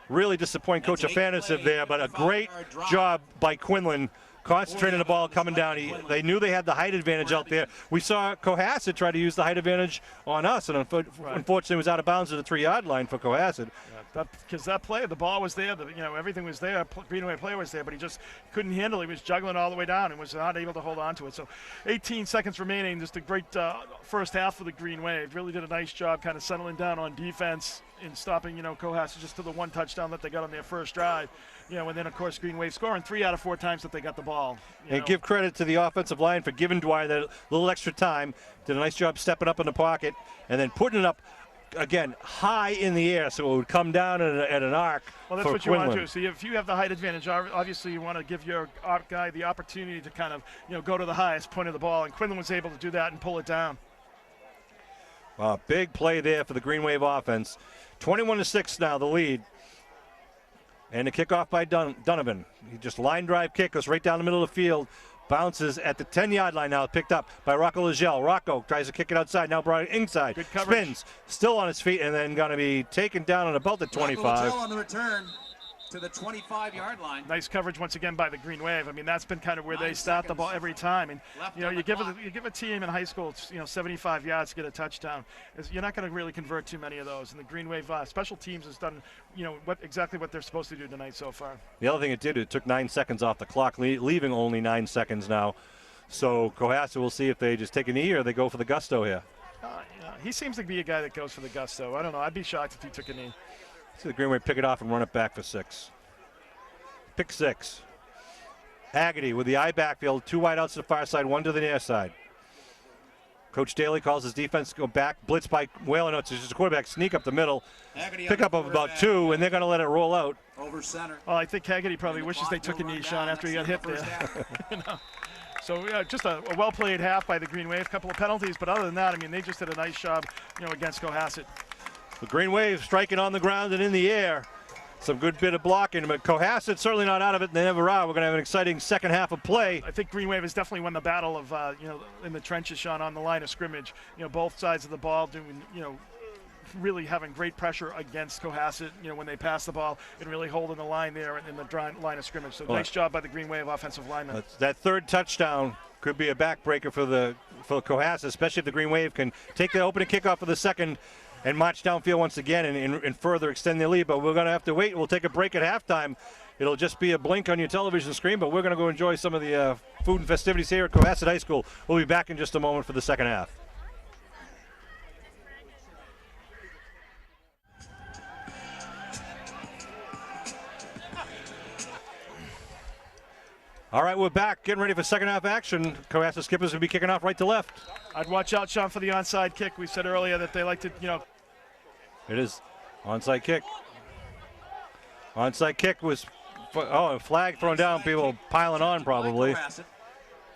really disappoint Coach Afanasiv there. But a great job by Quinlan concentrating the ball coming down. They knew they had the height advantage out there. We saw Cohassett try to use the height advantage on us, and unfortunately it was out of bounds at the 3-yard line for Cohassett. Because that play, the ball was there, everything was there. Green Wave player was there, but he just couldn't handle it. He was juggling all the way down and was not able to hold on to it. So 18 seconds remaining, just a great first half for the Green Wave. Really did a nice job kind of settling down on defense and stopping, Cohassett just to the one touchdown that they got on their first drive. And then, of course, Green Wave scoring 3 out of 4 times that they got the ball. And give credit to the offensive line for giving Dwyer that little extra time. Did a nice job stepping up in the pocket and then putting it up, again, high in the air so it would come down at an arc. Well, that's for what Quinlan. You want to do. See, if you have the height advantage, obviously you want to give your arc guy the opportunity to kind of, go to the highest point of the ball. And Quinlan was able to do that and pull it down. Big play there for the Green Wave offense. 21-6 now, the lead. And the kickoff by Donovan. He just line drive kick, goes right down the middle of the field. Bounces at the 10-yard line now, picked up by Rocco Legel. Rocco tries to kick it outside, now brought it inside. Good coverage. Spins, still on his feet, and then going to be taken down at about the 25. Rocco Legel on the return to the 25-yard line. Nice coverage once again by the Green Wave. I mean, that's been kind of where they start the ball every time. And you give a team in high school, 75 yards to get a touchdown. You're not going to really convert too many of those. And the Green Wave special teams has done, exactly what they're supposed to do tonight so far. The other thing it took 9 seconds off the clock, leaving only 9 seconds now. So Cohassett will see if they just take a knee or they go for the gusto here. He seems to be a guy that goes for the gusto. I don't know. I'd be shocked if he took a knee. See the Green Wave pick it off and run it back for 6. Pick 6. Haggerty with the I backfield, 2 wide outs to the far side, 1 to the near side. Coach Daly calls his defense go back, blitz by Whalen. No, it's just a quarterback sneak up the middle. Pick up of about 2, and they're going to let it roll out. Over center. Well, I think Haggerty probably wishes they took a knee, Sean, after he got hit there. So just a well-played half by the Green Wave. A couple of penalties, but other than that, I mean, they just did a nice job, against Cohassett. The Green Wave striking on the ground and in the air. Some good bit of blocking, but Cohassett certainly not out of it. They never are. We're going to have an exciting second half of play. I think Green Wave has definitely won the battle of, in the trenches, Sean, on the line of scrimmage. Both sides of the ball doing, really having great pressure against Cohassett, when they pass the ball and really holding the line there in the line of scrimmage. So nice job by the Green Wave offensive lineman. That third touchdown could be a backbreaker for Cohassett, especially if the Green Wave can take the opening kickoff for the second and march downfield once again and further extend the lead. But we're going to have to wait. We'll take a break at halftime. It'll just be a blink on your television screen, but we're going to go enjoy some of the food and festivities here at Cohassett High School. We'll be back in just a moment for the second half. All right, we're back, getting ready for second half action. Cohassett Skippers will be kicking off right to left. I'd watch out, Sean, for the onside kick. We said earlier that they like to, It is onside kick. Onside kick was, a flag thrown down. People piling on probably.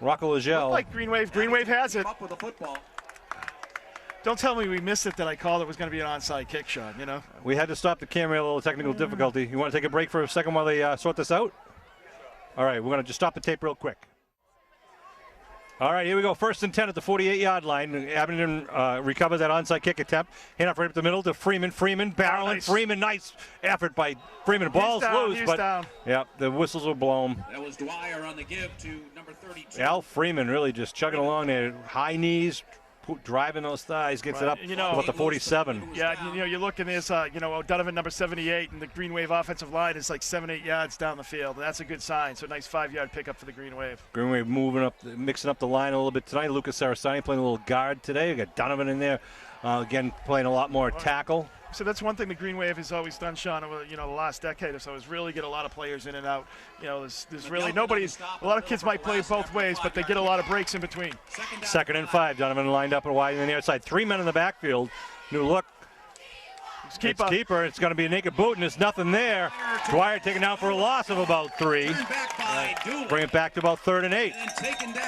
Rocco Legel. Like Green Wave has it. Up with a football. Don't tell me we missed it that I called it was going to be an onside kick, Sean, We had to stop the camera, a little technical difficulty. You want to take a break for a second while they sort this out? All right, we're going to just stop the tape real quick. All right, here we go. 1st and 10 at the 48-yard line. Abington recovers that onside kick attempt. Hand off right up the middle to Freeman. Freeman barreling. Nice. Freeman, nice effort by Freeman. Ball's loose, but down. Yeah, the whistles were blown. That was Dwyer on the give to number 32. Al Freeman really just chugging along there. High knees, driving those thighs, gets it up about the 47. Yeah, you're looking, there's, Donovan, number 78, and the Green Wave offensive line is like 7-8 yards down the field, and that's a good sign. So nice 5-yard pickup for the Green Wave. Green Wave moving up, mixing up the line a little bit tonight. Lucas Sarasani playing a little guard today. We got Donovan in there, again playing a lot more tackle. So that's one thing the Green Wave has always done, Sean, over the last decade or so, is really get a lot of players in and out. There's really nobody. A lot of kids might play both ways, but they get a lot of breaks in between. 2nd and 5. Donovan lined up and wide on the near side. 3 men in the backfield. New look. It's keeper. It's going to be a naked boot, and there's nothing there. Dwyer taken down for a loss of about 3. Bring it back to about 3rd and 8.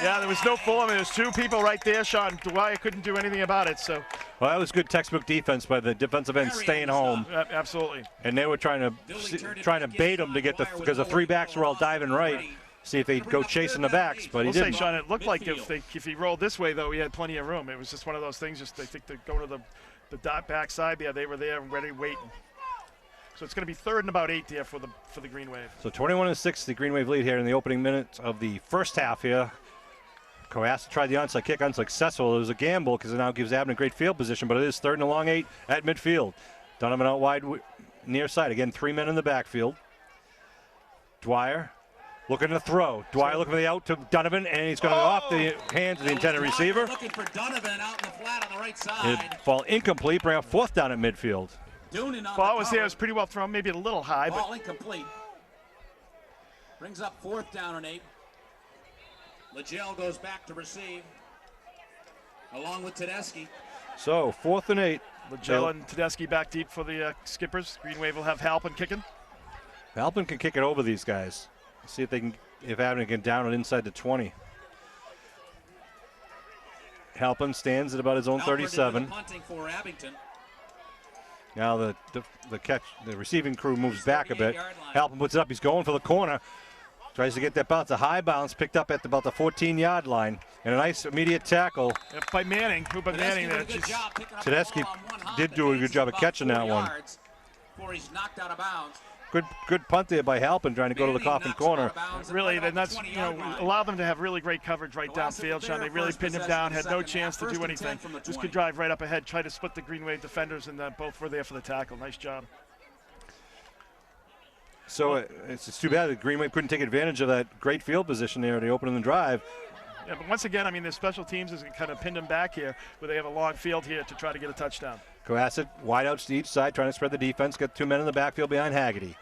Yeah, there was no full. There's 2 people right there, Sean. Dwyer couldn't do anything about it. So. Well, that was good textbook defense by the defensive end, staying home. Absolutely. And they were trying to bait him to get because the 3 backs were all diving right. See if they'd go chasing the backs, but he didn't. Say, Sean, it looked like if he rolled this way, though, he had plenty of room. It was just one of those things. Just I think they're going to the back side there. They were there and ready, waiting. So it's going to be 3rd and about 8 there for the Green Wave. So 21-6, the Green Wave lead here in the opening minutes of the first half here. Cohassett tried the onside kick, unsuccessful. It was a gamble because it now gives Abington great field position, but it is 3rd and a long 8 at midfield. Donovan out wide near side. Again, 3 men in the backfield. Dwyer looking to throw. Dwyer looking for the out to Donovan, and he's going to go off the hands of the intended receiver. Looking for Donovan out in the flat on the right side. It'd fall incomplete, bring up 4th down at midfield. Ball was there, it was pretty well thrown, maybe a little high. Ball incomplete. Brings up 4th down and 8. Legel goes back to receive, along with Tedeschi. So 4th and 8. Legel and Tedeschi back deep for the Skippers. Green Wave will have Halpin kicking. Halpin can kick it over these guys. See if Abington can down it inside the 20. Halpin stands at about his own 37. Punting for Abington. Now the receiving crew moves back a bit. Halpin puts it up. He's going for the corner. Tries to get that bounce. A high bounce picked up at about the 14-yard line. And a nice immediate tackle. By Manning. Who by Manning there? Tedeschi did do a good job of catching that one. Before he's knocked out of bounds. Good punt there by Halpin, trying to go to the coffin corner. Really, then that's allow them to have really great coverage right downfield, Sean. They really pinned him down, had no chance to do anything. Just could drive right up ahead, try to split the Green Wave defenders, and both were there for the tackle. Nice job. So it's too bad that Green Wave couldn't take advantage of that great field position there at the opening of the drive. Yeah, but once again, I mean, their special teams has kind of pinned them back here, where they have a long field here to try to get a touchdown. Cohassett wide outs to each side, trying to spread the defense. Got 2 men in the backfield behind Haggerty.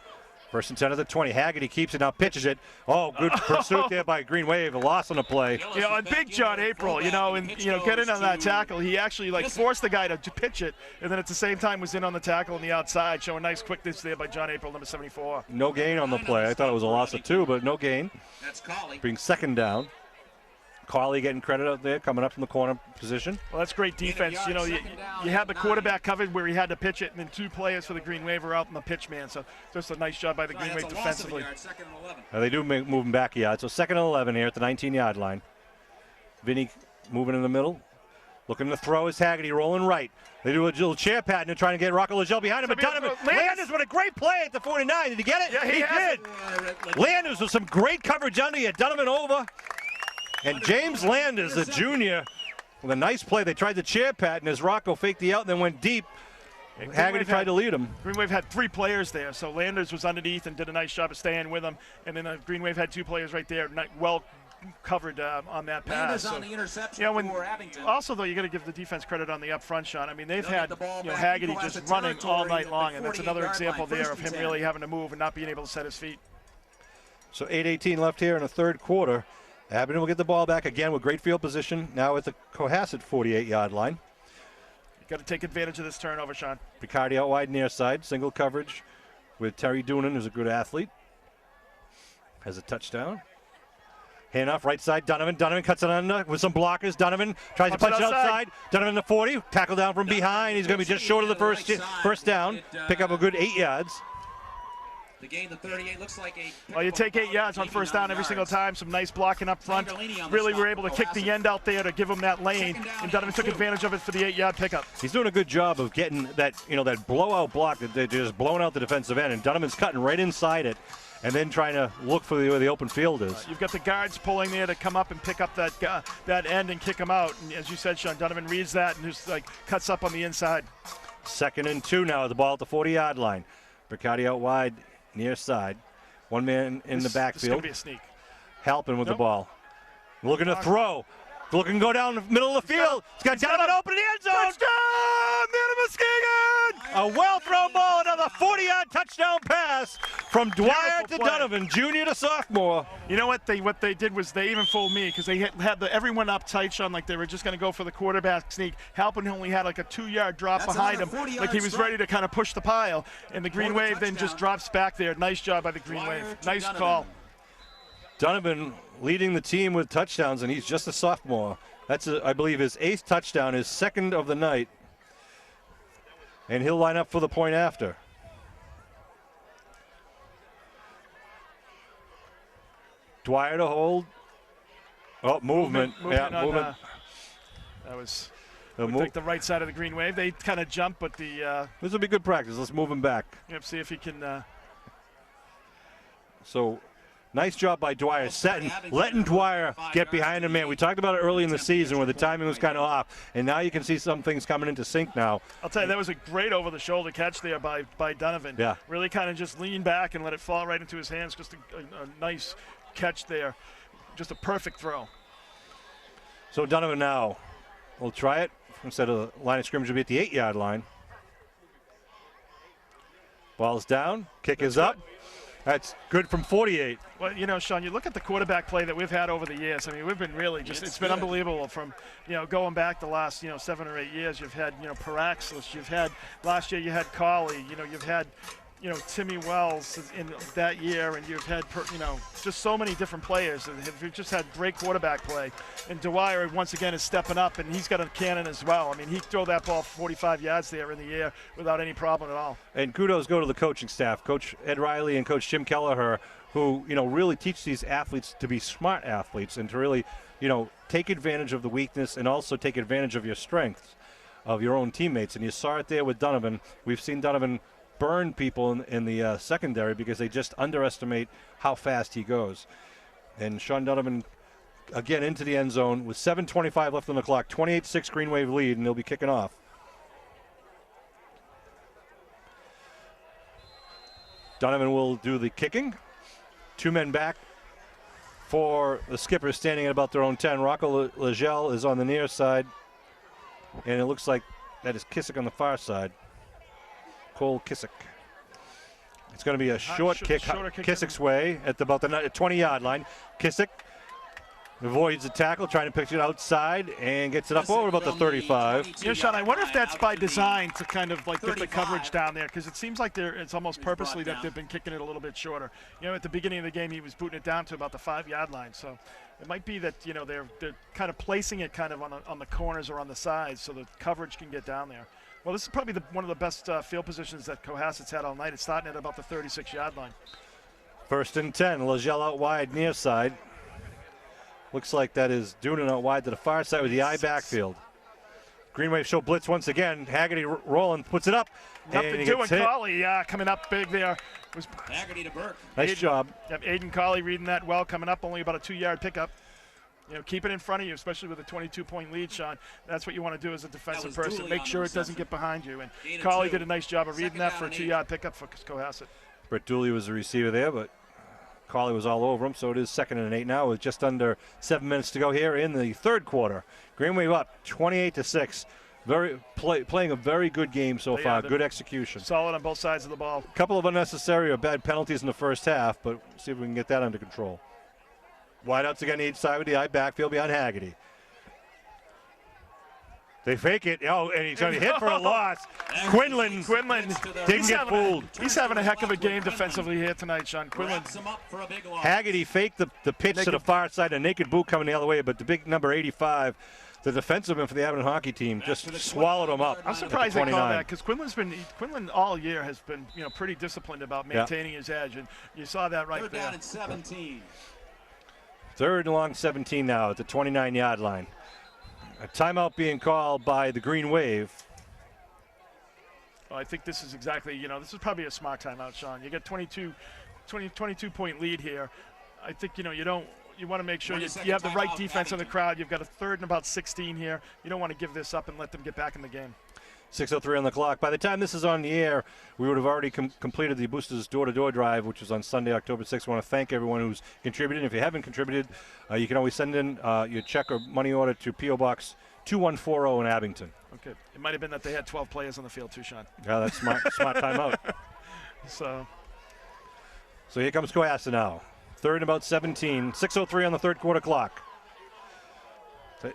1st and 10 at the 20. Haggerty keeps it now, pitches it. Oh, good pursuit there by Green Wave. A loss on the play. And big John April, getting on that tackle, he actually forced the guy to pitch it, and then at the same time was in on the tackle on the outside, showing nice quickness there by John April, number 74. No gain on the play. I thought it was a loss of 2, but no gain. That's Colley. Being 2nd down. Colley getting credit out there, coming up from the corner position. Well, that's great defense. You had the quarterback covered where he had to pitch it, and then 2 players for the Green Wave are out in the pitch man. So just a nice job by the Green Wave defensively. They do move him back a yard. So 2nd and 11 here at the 19-yard line. Vinny moving in the middle. Looking to throw is Haggerty, rolling right. They do a little chair pattern and trying to get Rocco Legel behind him. But Donovan Landers with a great play at the 49. Did he get it? Yeah, he did. Landers with some great coverage under you. Donovan over. And James Landers, the junior, with a nice play. They tried the chair pattern as Rocco faked the out and then went deep. Haggerty tried to lead him. Green Wave had 3 players there, so Landers was underneath and did a nice job of staying with him. And then Green Wave had 2 players right there, well covered on that pass. On the interception for Abington. Also, though, you got to give the defense credit on the up front, Sean. I mean, they've had Haggerty just running all night long, and that's another example there of him really having to move and not being able to set his feet. So 8:18 left here in the 3rd quarter. Abington will get the ball back again with great field position now at the Cohassett 48-yard line. You got to take advantage of this turnover, Sean. Riccardi out wide near side, single coverage with Terry Doonan, who's a good athlete. Has a touchdown. Hand off right side, Donovan. Donovan cuts it under with some blockers. Donovan tries to punch it outside. Donovan the 40, tackle down from behind. He's going to be just short of the first down. Pick up a good 8 yards. To gain the 38, looks like a. Well, you take 8 yards on first down every single time. Some nice blocking up front. Really were able to kick the end out there to give him that lane, and Donovan took advantage of it for the 8-yard pickup. He's doing a good job of getting that, that blowout block that they're just blowing out the defensive end, and Donovan's cutting right inside it, and then trying to look for where the open field is. You've got the guards pulling there to come up and pick up that end and kick him out. And as you said, Sean, Donovan reads that and just cuts up on the inside. 2nd and 2 now. The ball at the 40-yard line. Riccardi out wide, near side. One man in the backfield. This is going to be a sneak. Helping with the ball. Looking to throw. Looking to go down the middle of the field. He's got Donovan open in the end zone. Touchdown! Nana Muskegon! A well-thrown ball. Another 40-yard touchdown pass from Dwyer to Donovan, junior to sophomore. You know what they did was they even fooled me because they had everyone up tight, Sean, like they were just going to go for the quarterback sneak. Halpin only had like a 2-yard drop behind him, like he was ready to kind of push the pile. And the Green Wave then just drops back there. Nice job by the Green Wave. Nice call. Donovan leading the team with touchdowns, and he's just a sophomore. That's, I believe, his 8th touchdown, his 2nd of the night. And he'll line up for the point after. Dwyer to hold. Oh, movement. Movement. That was like the right side of the Green Wave. They kind of jump, but this will be good practice. Let's move him back. Yep, see if he can. So, nice job by Dwyer, letting Dwyer get behind him, man. We talked about it early in the season where the timing was kind of off, and now you can see some things coming into sync now. I'll tell you, that was a great over-the-shoulder catch there by Donovan. Yeah. Really kind of just lean back and let it fall right into his hands. Just a nice catch there. Just a perfect throw. So Donovan now will try it. Instead of the line of scrimmage will be at the 8-yard line. Ball's down. Kick is up. That's good from 48. Well, Sean, you look at the quarterback play that we've had over the years. I mean, we've been really it's been unbelievable from, going back the last, 7 or 8 years. You've had, Paraxis. You've had, last year you had Colley. You've had, Timmy Wells in that year, and you've had, just so many different players. You've just had great quarterback play. And Dwyer, once again, is stepping up, and he's got a cannon as well. I mean, he threw that ball 45 yards there in the air without any problem at all. And kudos go to the coaching staff, Coach Ed Riley and Coach Jim Kelleher, who, really teach these athletes to be smart athletes and to really, take advantage of the weakness and also take advantage of your strengths of your own teammates. And you saw it there with Donovan. We've seen Donovan burn people in the secondary because they just underestimate how fast he goes. And Sean Donovan again into the end zone with 7:25 left on the clock, 28-6 Green Wave lead, and they'll be kicking off. Donovan will do the kicking. 2 men back for the skipper standing at about their own 10. Rocco Legel is on the near side, and it looks like that is Kissick on the far side. Cole Kissick. It's going to be a short kick Kissick's way at about the 20-yard line. Kissick avoids the tackle, trying to pitch it outside, and gets it up over about the 35. Sean, I wonder if that's by design to kind of get the coverage down there, because it seems like it's almost purposely that they've been kicking it a little bit shorter. At the beginning of the game, he was booting it down to about the 5-yard line. So it might be that they're kind of placing it kind of on the corners or on the sides so the coverage can get down there. Well, this is probably one of the best field positions that Cohassett's had all night. It's starting at about the 36-yard line. 1st and 10. Legel out wide, near side. Looks like that is Doonan out wide to the far side with the I backfield. Green Wave show blitz once again. Haggerty rolling, puts it up. Nothing doing. Colley coming up big there. Haggerty to Burke. Nice job. Yep, Aiden Colley reading that well, coming up only about a 2-yard pickup. Keep it in front of you, especially with a 22-point lead, Sean. That's what you want to do as a defensive person. Make sure it doesn't get behind you. And Colley did a nice job of reading that for a 2-yard pickup for Cohassett. Brett Dooley was the receiver there, but Colley was all over him, so it is 2nd and 8 now with just under 7 minutes to go here in the 3rd quarter. Green Wave up 28-6. Playing a very good game so far. Good execution. Solid on both sides of the ball. A couple of unnecessary or bad penalties in the first half, but see if we can get that under control. Wideouts again each side with the I backfield behind Haggerty. They fake it. Oh, and he's going to hit for a loss. Quinlan didn't get fooled. He's having a heck of a game defensively here tonight, Sean. Quinlan. Haggerty faked the pitch to the far side. A naked boot coming the other way, but the big number 85 the defenseman for the Abington hockey team just swallowed them up. I'm surprised they call that because Quinlan all year has been pretty disciplined about maintaining his edge, and you saw that right there. Third down and 17. Third and long 17 now at the 29-yard line. A timeout being called by the Green Wave. Well, I think this is exactly, this is probably a smart timeout, Sean. You get 22-point lead here. I think, you want to make sure you have the right defense on the crowd. You've got a third and about 16 here. You don't want to give this up and let them get back in the game. 6:03 on the clock. By the time this is on the air, we would have already completed the Boosters door-to-door drive, which was on Sunday, October 6th. I want to thank everyone who's contributed. If you haven't contributed, you can always send in your check or money order to P.O. Box 2140 in Abington. Okay. It might have been that they had 12 players on the field too, Sean. Yeah, that's smart timeout. So here comes Cohassett now. Third and about 17. 6:03 on the third quarter clock.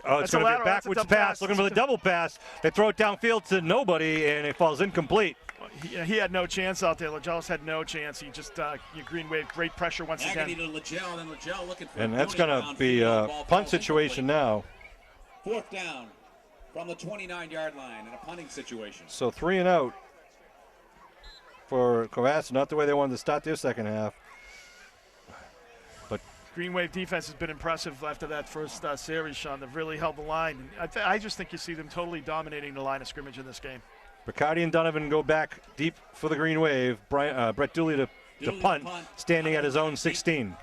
Oh, it's going to be a backwards pass. Looking for the double pass. They throw it downfield to nobody, and it falls incomplete. He had no chance out there. Lajelis had no chance. He just, your Green Wave, great pressure once again. And that's going to be a punt situation now. Fourth down from the 29-yard line in a punting situation. So 3 and out for Cohassett. Not the way they wanted to start their second half. Green Wave defense has been impressive after that first series, Sean. They've really held the line. I just think you see them totally dominating the line of scrimmage in this game. Riccardi and Donovan go back deep for the Green Wave. Brett Dooley to punt, standing at his own 16.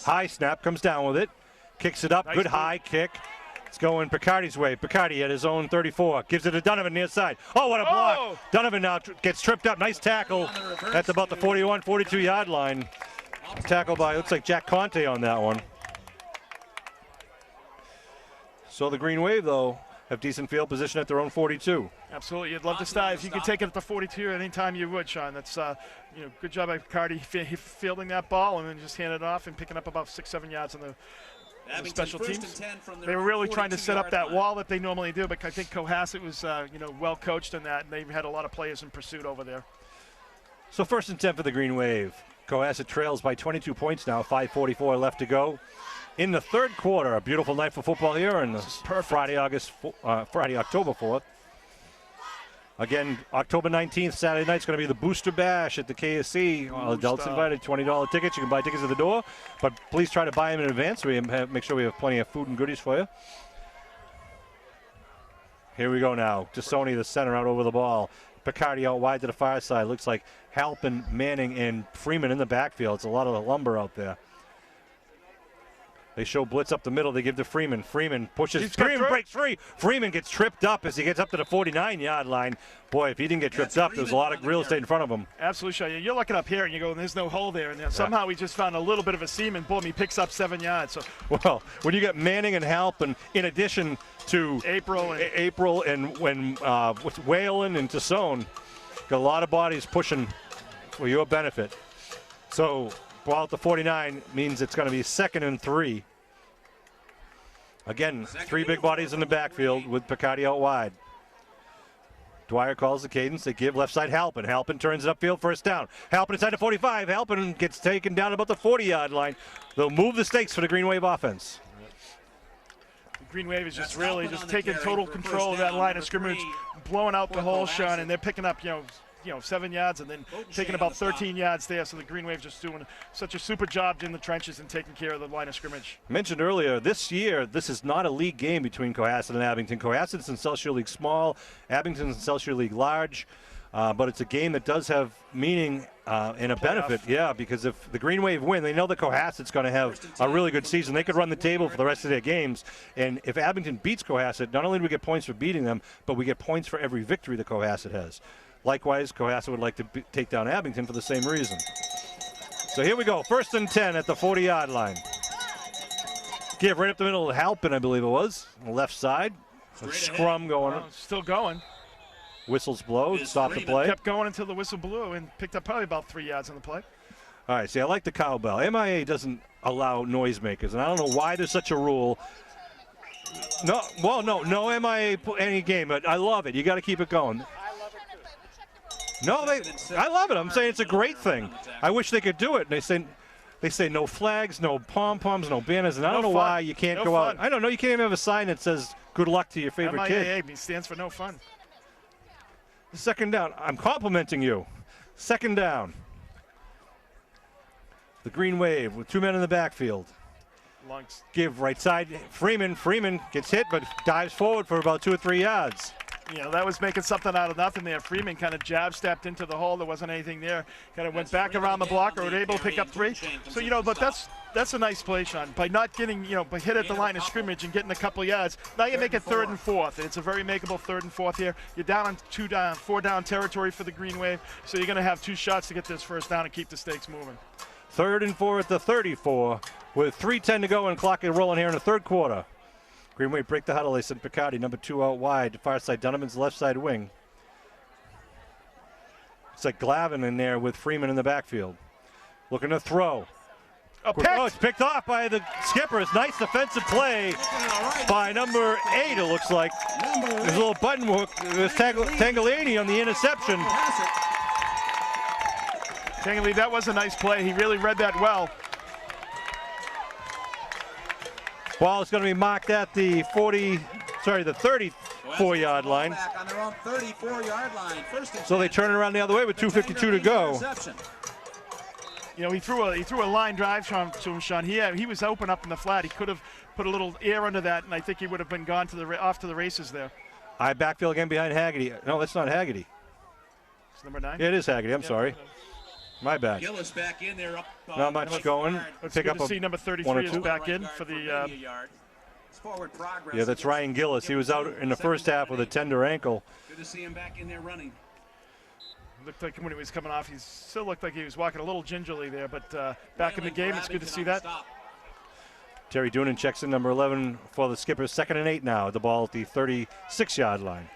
High snap, comes down with it, kicks it up, nice good high kick. It's going Picardi's way. Picardi at his own 34, gives it to Donovan near side. Oh, what a block. Donovan now gets tripped up, nice tackle. That's about the 41, 42-yard line. Tackled by, looks like Jack Conte on that one. So the Green Wave, though, have decent field position at their own 42. Absolutely. You'd love to start. If you could take it at the 42 at any time, you would, Sean. That's, good job by Picardi fielding that ball and then just handing it off and picking up about 6-7 yards on the special teams. They were really trying to set up that wall that they normally do, but I think Cohassett was, well coached in that, and they've had a lot of players in pursuit over there. So 1st and 10 for the Green Wave. Cohassett trails by 22 points now, 5:44 left to go. In the third quarter, a beautiful night for football here on Friday, October 4th. Again, October 19th, Saturday night, is going to be the Booster Bash at the KSC. All adults invited, $20 tickets. You can buy tickets at the door, but please try to buy them in advance. We make sure we have plenty of food and goodies for you. Here we go now. Tassoni, the center, out over the ball. Picardi out wide to the far side. Looks like Halpin, Manning, and Freeman in the backfield. It's a lot of the lumber out there. They show blitz up the middle. They give to Freeman. Freeman pushes. Freeman breaks free. Freeman gets tripped up as he gets up to the 49-yard line. Boy, if he didn't get tripped up, there's a lot of real estate in front of him. Absolutely, Sean. You're looking up here and you go, and there's no hole there. And somehow we just found a little bit of a seam, and boom, he picks up 7 yards. So, well, when you get Manning and Halpin, in addition to April and when Whalen and Tassone, got a lot of bodies pushing for your benefit. So ball at the 49 means it's going to be 2nd and 3. Again, 3 big bodies in the backfield with Picardi out wide. Dwyer calls the cadence. They give left side Halpin. Halpin turns it upfield, first down. Halpin inside the 45. Halpin gets taken down about the 40-yard line. They'll move the stakes for the Green Wave offense. The Green Wave is just really just taking total control of that line of scrimmage, blowing out the hole, Sean, and they're picking up, 7 yards and then taking about 13 yards there. So the Green Wave just doing such a super job in the trenches and taking care of the line of scrimmage. Mentioned earlier, this year, this is not a league game between Cohassett and Abington. Cohassett's in Celsius League small, Abington's in Celsius League large, but it's a game that does have meaning and a benefit. Yeah, because if the Green Wave win, they know that Cohassett's going to have a really good season. They could run the table for the rest of their games. And if Abington beats Cohassett, not only do we get points for beating them, but we get points for every victory that Cohassett has. Likewise, Cohassett would like to take down Abington for the same reason. So here we go, 1st and 10 at the 40-yard line. Give right up the middle of Halpin, I believe it was, on the left side. A scrum going. Still going. Whistles blow, stop the play. Kept going until the whistle blew and picked up probably about 3 yards on the play. All right, see, I like the cowbell. MIA doesn't allow noisemakers, and I don't know why there's such a rule. No MIA any game, but I love it. You got to keep it going. No, I love it. I'm saying it's a great thing. I wish they could do it. They say no flags, no pom-poms, no banners, and I don't know why you can't go out. I don't know. You can't even have a sign that says Good luck to your favorite kid. MIAA stands for no fun. Second down. I'm complimenting you. Second down. The Green Wave with 2 men in the backfield. Lungs. Give right side. Freeman. Freeman gets hit, but dives forward for about 2 or 3 yards. You know, that was making something out of nothing there. Freeman kind of jab stepped into the hole. There wasn't anything there. Kind of went back around the block, or was able to pick up 3. So, you know, but that's a nice play, Sean. By not getting, you know, by hit at the line of scrimmage and getting a couple yards, now you make it 3rd and 4th. It's a very makeable 3rd and 4th here. You're down on 4 down territory for the Green Wave, so you're going to have 2 shots to get this first down and keep the stakes moving. 3rd and 4 at the 34 with 3:10 to go and clock is rolling here in the 3rd quarter. Green Wave break the huddle. They send Picardi, number 2 out wide. Far side, Donovan's left side wing. It's like Glavin in there with Freeman in the backfield. Looking to throw. Oh, it's picked off by the Skippers. Nice defensive play by number 8, it looks like. There's a little button hook. There's Tangalini on the interception. Tangalini, that was a nice play. He really read that well. Ball is going to be marked at the 34-yard line. On their own 34-yard line. So they turn it around the other way with 2:52 to go. You know, he threw a line drive to him, Sean. He was open up in the flat. He could have put a little air under that, and I think he would have been gone to off to the races there. I backfield again behind Haggerty. No, that's not Haggerty. It's number 9. Yeah, it is Haggerty. I'm sorry. My bad. Gillis back in there. Not much going. It's Pick good up to see number 33 is back in for the. Yeah, that's Ryan Gillis. He was out in the first half with a tender ankle. Good to see him back in there running. Looked like when he was coming off, he still looked like he was walking a little gingerly there, but back in the game, it's good to see that. Terry Doonan checks in, number 11 for the Skippers. 2nd and 8 now. The ball at the 36-yard line.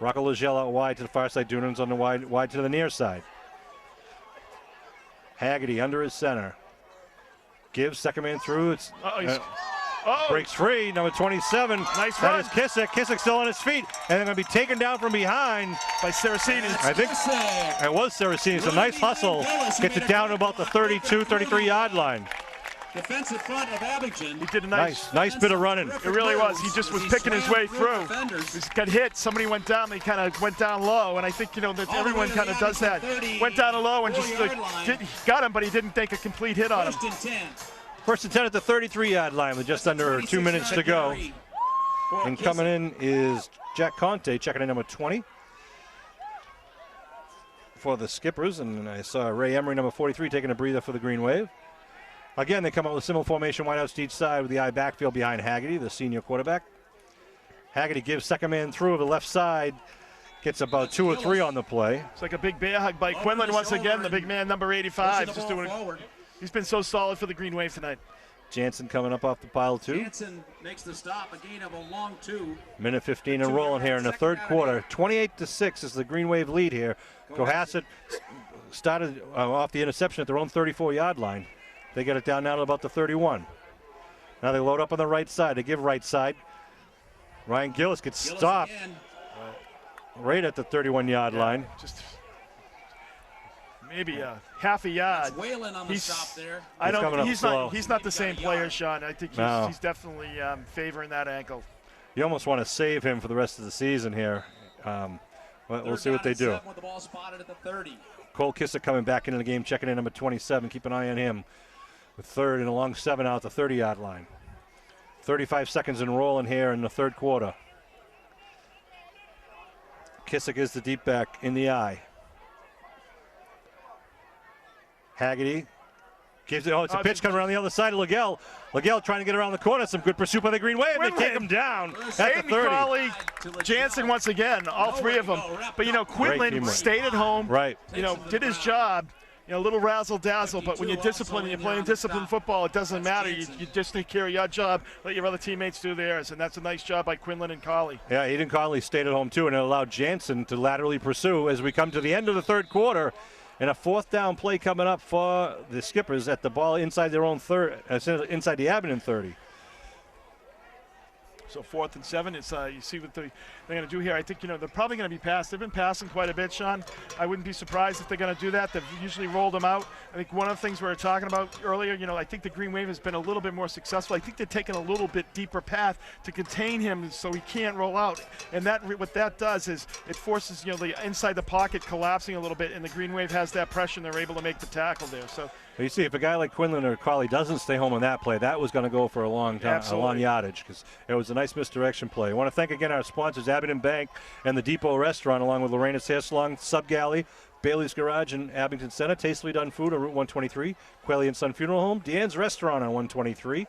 Rocco Legel out wide to the far side. Doonan's on the wide to the near side. Haggerty under his center. Gives second man through. It's breaks free. Number 27. Nice that run. is Kissick. Kissick still on his feet. And they're going to be taken down from behind by Saraceni. I think it was Saraceni. It's a nice hustle. Gets it down to about the 32, 33-yard line. Defensive front of Abington. He did a nice bit of running. It really was. He just was picking his way through. He got hit. Somebody went down. They kind of went down low, and I think, you know, that everyone kind of does that. Went down low and just got him, but he didn't take a complete hit on him. First and 10 at the 33-yard line with just under 2 minutes to go. And coming in is Jack Conte, checking in number 20 for the Skippers. And I saw Ray Emery, number 43, taking a breather for the Green Wave. Again, they come out with similar formation, wideouts to each side with the eye backfield behind Haggerty, the senior quarterback. Haggerty gives second man through the left side, gets about 2 or 3 on the play. It's like a big bear hug by Quinlan once again, the big man, number 85. Just doing it. He's been so solid for the Green Wave tonight. Jansen coming up off the pile, too. Jansen makes the stop, a gain of a long 2. Minute 15 and rolling here in the 3rd quarter. 28-6 is the Green Wave lead here. Cohassett started off the interception at their own 34-yard line. They get it down now to about the 31. Now they load up on the right side. They give right side. Ryan Gillis gets stopped right at the 31-yard line. Just maybe a half a yard. Whalen on the stop there. He's not the same player, Sean. I think he's definitely favoring that ankle. You almost want to save him for the rest of the season here. We'll see what they do. With the ball spotted at the 30. Cole Kissick coming back into the game, checking in number 27. Keep an eye on him. With 3rd and a long 7 out at the 30-yard line. 35 seconds and rolling here in the 3rd quarter. Kissick is the deep back in the eye. Haggerty gives it. Oh, it's a pitch coming around the other side of Legel. Legel trying to get around the corner. Some good pursuit by the Green Wave. They take him down at the 30. Collie, Jansen once again, all 3 of them. But, you know, Quinlan stayed at home. Right. You know, did his job. You know, a little razzle-dazzle, but when you're disciplined and you're playing disciplined football, it doesn't matter. You just take care of your job, let your other teammates do theirs, and that's a nice job by Quinlan and Colley. Yeah, Aiden Colley stayed at home, too, and it allowed Jansen to laterally pursue as we come to the end of the 3rd quarter. And a 4th down play coming up for the Skippers at the ball inside their own inside the Abington 30. So 4th and 7. It's you see what they're going to do here. I think they're probably going to be passed. They've been passing quite a bit, Sean. I wouldn't be surprised if they're going to do that. They've usually rolled them out. I think one of the things we were talking about earlier, I think the Green Wave has been a little bit more successful. I think they're taking a little bit deeper path to contain him so he can't roll out. And what that does is it forces the inside the pocket collapsing a little bit, and the Green Wave has that pressure, and they're able to make the tackle there. So. You see, if a guy like Quinlan or Colley doesn't stay home on that play, that was going to go for a long time, Absolutely. a long yardage, because it was a nice misdirection play. I want to thank again our sponsors, Abington Bank and the Depot Restaurant, along with Lorena's Hair Salon, Sub Galley, Bailey's Garage in Abington Center, Tastefully Done Food on Route 123, Quelly and Son Funeral Home, Deanne's Restaurant on 123,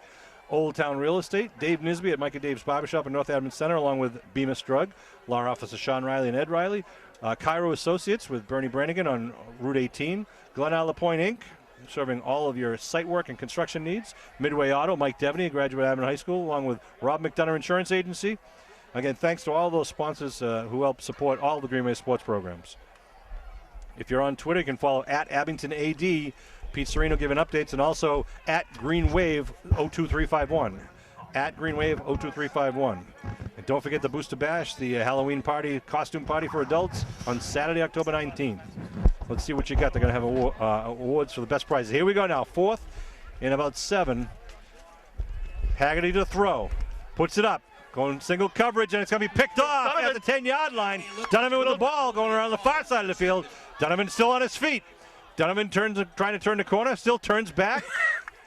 Old Town Real Estate, Dave Nisby at Mike and Dave's Barbershop in North Abington Center, along with Bemis Drug, Law Office of Sean Riley and Ed Riley, Cairo Associates with Bernie Brannigan on Route 18, Glen Isle Point Inc., serving all of your site work and construction needs. Midway Auto, Mike Devaney, a graduate of Abington High School, along with Rob McDonough Insurance Agency. Again, thanks to all those sponsors who help support all the Green Wave sports programs. If you're on Twitter, you can follow at AbingtonAD. Pete Serino giving updates, and also at GreenWave 02351. At GreenWave 02351. And don't forget the Booster Bash, the Halloween party, costume party for adults on Saturday, October 19th. Let's see what you got. They're going to have awards for the best prizes. Here we go now. 4th and about 7. Haggerty to throw. Puts it up. Going single coverage, and it's going to be picked off at the 10-yard line. Donovan with the ball going around the far side of the field. Donovan still on his feet. Donovan trying to turn the corner, still turns back,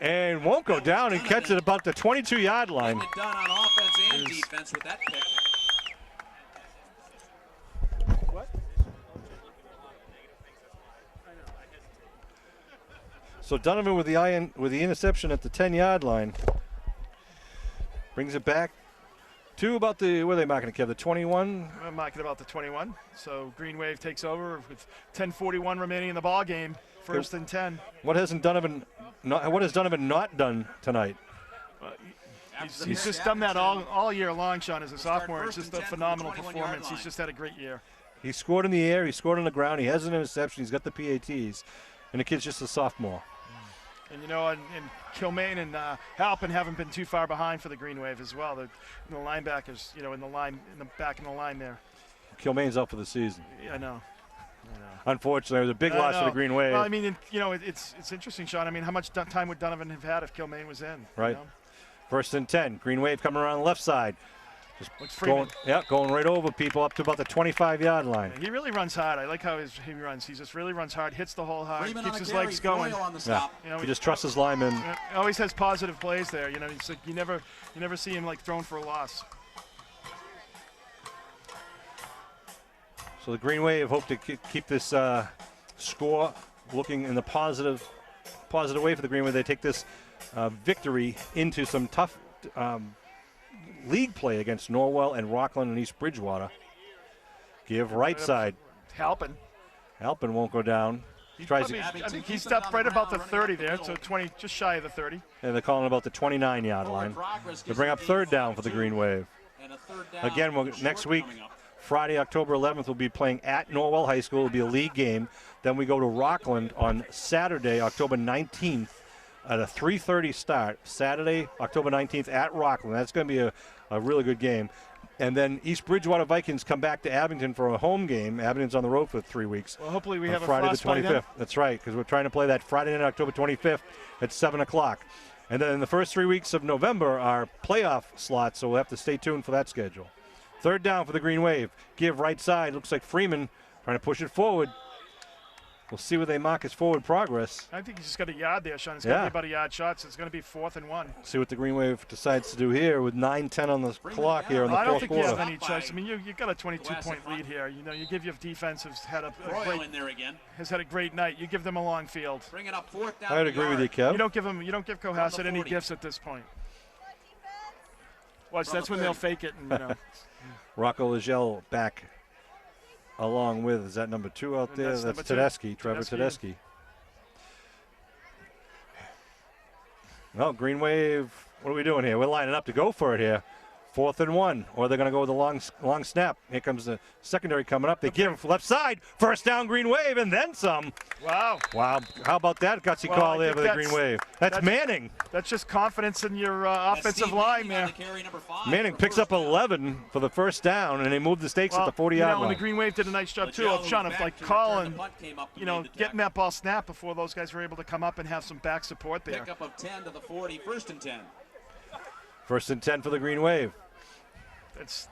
and won't go down and catch it about the 22-yard line. Done on offense and defense with that pick. So Donovan with the interception at the 10-yard line brings it back to about where are they marking it, Kev? The 21? I'm marking about the 21. So Green Wave takes over with 10:41 remaining in the ball game. 1st and 10. What has Donovan not done tonight? He's just done that all year long, Sean, as a sophomore. It's just a phenomenal performance. He's just had a great year. He scored in the air. He scored on the ground. He has an interception. He's got the PATs. And the kid's just a sophomore. And and Kilmaine and Halpin haven't been too far behind for the Green Wave as well. The linebackers, back in the line there. Kilmaine's out for the season. Yeah, I know. Unfortunately, it was a big loss for the Green Wave. Well, I mean, it's interesting, Sean. I mean, how much time would Donovan have had if Kilmaine was in? Right. 1st and 10. Green Wave coming around the left side. Just going right over people up to about the 25-yard line. He really runs hard. I like how he runs. He just really runs hard, hits the hole hard, Freeman keeps on his carry, legs going. Boyle on the stop. He just trusts his linemen. Always has positive plays there. It's like you never see him thrown for a loss. So the Green Wave hope to keep this score looking in the positive way for the Green Wave. They take this victory into some tough league play against Norwell and Rockland and East Bridgewater. Give right side. Halpin won't go down. I think he stopped right about the 30 there, so 20, just shy of the 30. And they're calling about the 29-yard line. They bring up 3rd down for the Green Wave. Again, next week, Friday, October 11th, we'll be playing at Norwell High School. It'll be a league game. Then we go to Rockland on Saturday, October 19th at a 3:30 start. Saturday, October 19th at Rockland. That's going to be a really good game. And then East Bridgewater Vikings come back to Abington for a home game. Abington's on the road for 3 weeks. Well, hopefully we have Friday a the 25th. Then. That's right, because we're trying to play that Friday night, October 25th at 7 o'clock. And then in the first 3 weeks of November are playoff slots, so we'll have to stay tuned for that schedule. 3rd down for the Green Wave. Give right side. Looks like Freeman trying to push it forward. We'll see where they mark his forward progress. I think he's just got a yard there, Sean. It's going to be about a yard shot, so it's going to be 4th and 1. See what the Green Wave decides to do here with 9:10 on the clock here in the fourth quarter. I don't think you have any choice. I mean, you've got a 22-point lead here. You give your defense has had a great night. You give them a long field. Bring it up 4th down. I'd agree with you, Kev. You don't give Cohassett any gifts at this point. Watch, that's when they'll fake it. And, Rocco Legel back along with, is that number 2 out there? That's Tedeschi, Trevor Tedeschi. Well, Green Wave, what are we doing here? We're lining up to go for it here. 4th and 1, or they're going to go with a long snap. Here comes the secondary coming up. They give left side, first down, Green Wave, and then some. Wow. Wow, how about that gutsy call there for the Green Wave? That's Manning. That's just confidence in your offensive line there. Manning picks up 11 for the first down, and they move the stakes at the 40-yard line. And the Green Wave did a nice job too of Sean of like calling, getting that ball snapped before those guys were able to come up and have some back support there. Pickup of 10 to the 40, 1st and 10. 1st and 10 for the Green Wave. It's,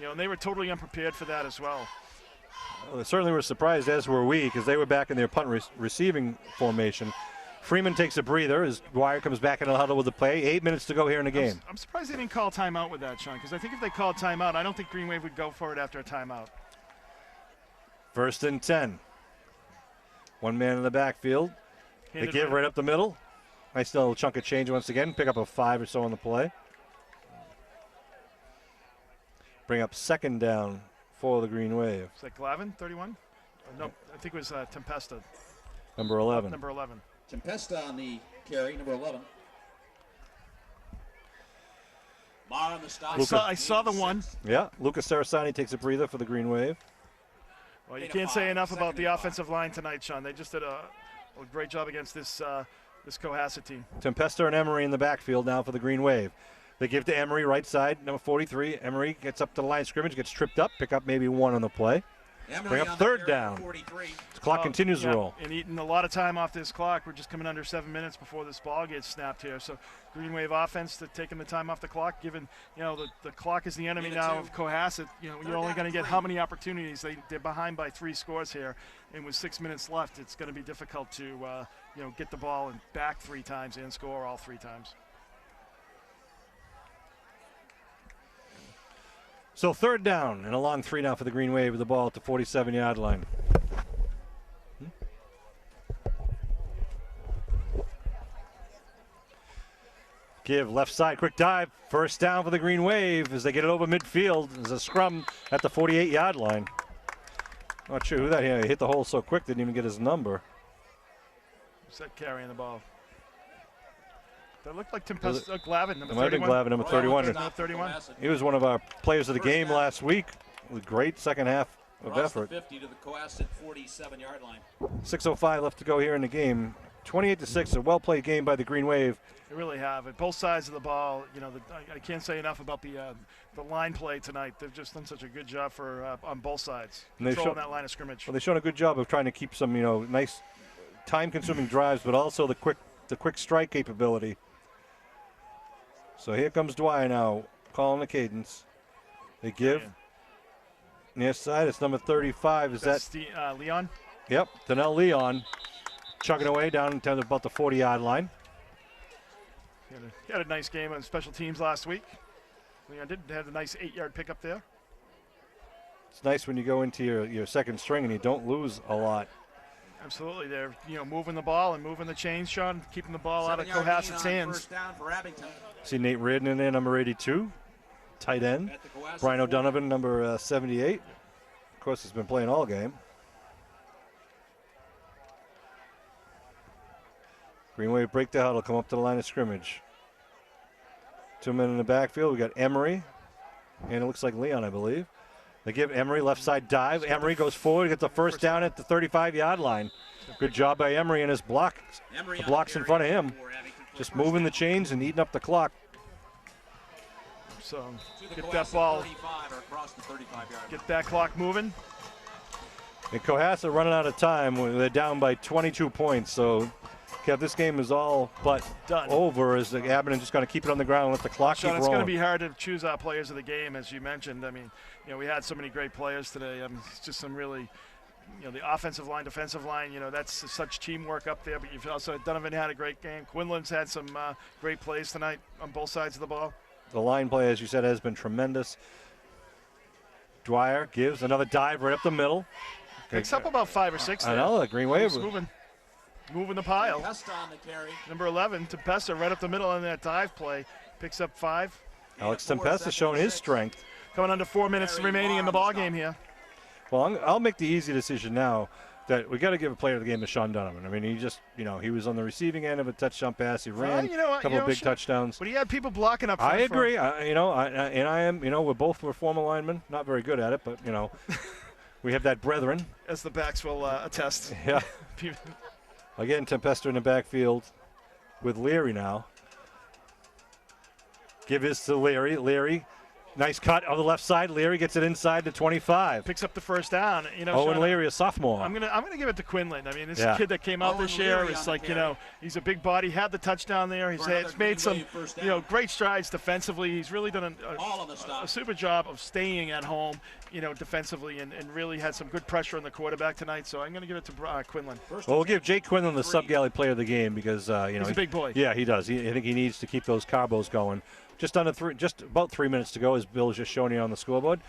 and they were totally unprepared for that as well. Well, they certainly were surprised, as were we, because they were back in their punt receiving formation. Freeman takes a breather as Dwyer comes back in the huddle with the play. 8 minutes to go here in the game. I'm surprised they didn't call timeout with that, Sean, because I think if they called timeout, I don't think Green Wave would go for it after a timeout. 1st and 10. One man in the backfield. They give right up the middle. Nice little chunk of change once again. Pick up a 5 or so on the play. Bring up 2nd down for the Green Wave. Is that Glavin, 31? No, I think it was Tempesta. Number 11. Number 11. Tempesta on the carry, number 11. Marr on the stop. I saw the one. Yeah, Lucas Sarasani takes a breather for the Green Wave. Well, you can't say enough about the offensive line tonight, Sean. They just did a great job against this Cohassett team. Tempesta and Emery in the backfield now for the Green Wave. They give to Emery, right side, number 43. Emery gets up to the line of scrimmage, gets tripped up, pick up maybe 1 on the play. Bring up 3rd down. The clock continues to roll. And eating a lot of time off this clock. We're just coming under 7 minutes before this ball gets snapped here. So Green Wave offense taking the time off the clock, given, the clock is the enemy now of Cohassett. You're only going to get how many opportunities? They're behind by 3 scores here. And with 6 minutes left, it's going to be difficult to, get the ball and back 3 times and score all 3 times. So 3rd down and a long 3 now for the Green Wave with the ball at the 47-yard line. Give left side, quick dive, 1st down for the Green Wave as they get it over midfield. There's a scrum at the 48-yard line. Not sure who that hit. He hit the hole so quick, didn't even get his number. Who's that carrying the ball? That looked like Tempesta Glavin, number 31. It might have been Glavin, number 31. Number 31. He was one of our players of the game last week with great second half of effort. 50 to the Cohassett 47-yard line. 6:05 left to go here in the game. 28-6, a well-played game by the Green Wave. They really have. At both sides of the ball, I can't say enough about the line play tonight. They've just done such a good job on both sides, controlling that line of scrimmage. Well, they've shown a good job of trying to keep some, nice time-consuming drives, but also the quick strike capability. So here comes Dwyer now, calling the cadence. They give. Near side, it's number 35. Is that Leon? Yep, Donnell Leon, chugging away down to about the 40-yard line. He had a nice game on special teams last week. Leon did have a nice 8-yard pickup there. It's nice when you go into your second string and you don't lose a lot. Absolutely, they're moving the ball and moving the chains, Sean, keeping the ball out of Cohassett's hands. 1st down for Abington. See Nate Reardon in there, number 82, tight end. Brian O'Donovan, number 78. Of course, he's been playing all game. Green Wave break the huddle, come up to the line of scrimmage. 2 men in the backfield. We got Emery, and it looks like Leon, I believe. They give Emery left side dive. Emery goes forward, gets the 1st down at the 35-yard line. Good job by Emery and his block. The block's in front of him. Just moving the chains and eating up the clock. So get that ball, get that clock moving. And Cohassett running out of time. They're down by 22 points. So, Kev, this game is all but done. Over as the Abington just going to keep it on the ground and let the clock keep rolling. It's going to be hard to choose our players of the game, as you mentioned. I mean, we had so many great players today. It's just some really, the offensive line, defensive line, that's such teamwork up there. But you've also, Donovan had a great game. Quinlan's had some great plays tonight on both sides of the ball. The line play, as you said, has been tremendous. Dwyer gives another dive right up the middle. Picks up about 5 or 6 there. I know, the Green Wave. Moving the pile. Tempesta on the carry. Number 11, Tempesta, right up the middle on that dive play. Picks up 5. Alex Tempesta showing his strength. Coming under 4 minutes remaining in the ball game here. Well, I'll make the easy decision now. that we got to give a player of the game to Sean Donovan. I mean, he just, he was on the receiving end of a touchdown pass. He ran a couple of big touchdowns. But he had people blocking up front. I agree. I am, we're former linemen, not very good at it, but, we have that brethren. As the backs will attest. Yeah. Again, Tempesta in the backfield with Leary now. Give this to Leary. Leary. Nice cut on the left side. Leary gets it inside the 25. Picks up the first down. Owen Leary, a sophomore. I'm gonna give it to Quinlan. I mean, this kid that came out this year is like, he's a big body. Had the touchdown there. He's made some, great strides defensively. He's really done a super job of staying at home, defensively, and really had some good pressure on the quarterback tonight. So I'm gonna give it to Quinlan. Well, we'll give Jake Quinlan the sub-galley player of the game because he's a big boy. Yeah, he does. I think he needs to keep those carbos going. Just about 3 minutes to go, as Bill's just showing you on the scoreboard,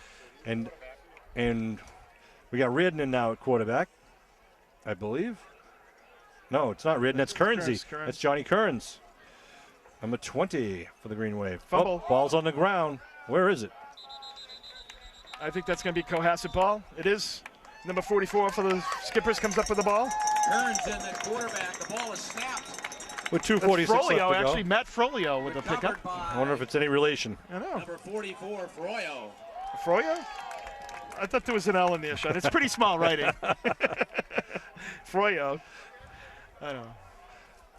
and we got Reardon now at quarterback, I believe. No, it's not Reardon. That's Kernsey. That's Johnny Kearns. Number 20 for the Green Wave. Fumble. Ball's on the ground. Where is it? I think that's going to be Cohassett ball. It is. Number 44 for the Skippers comes up with the ball. Kearns in the quarterback. The ball is snapped. With 2:46 left to go. Actually, Matt Frolio with the pickup. I wonder if it's any relation. I know. Number 44, Froyo. Froyo? I thought there was an L in there, Sean. It's pretty small writing. Froyo. I don't know.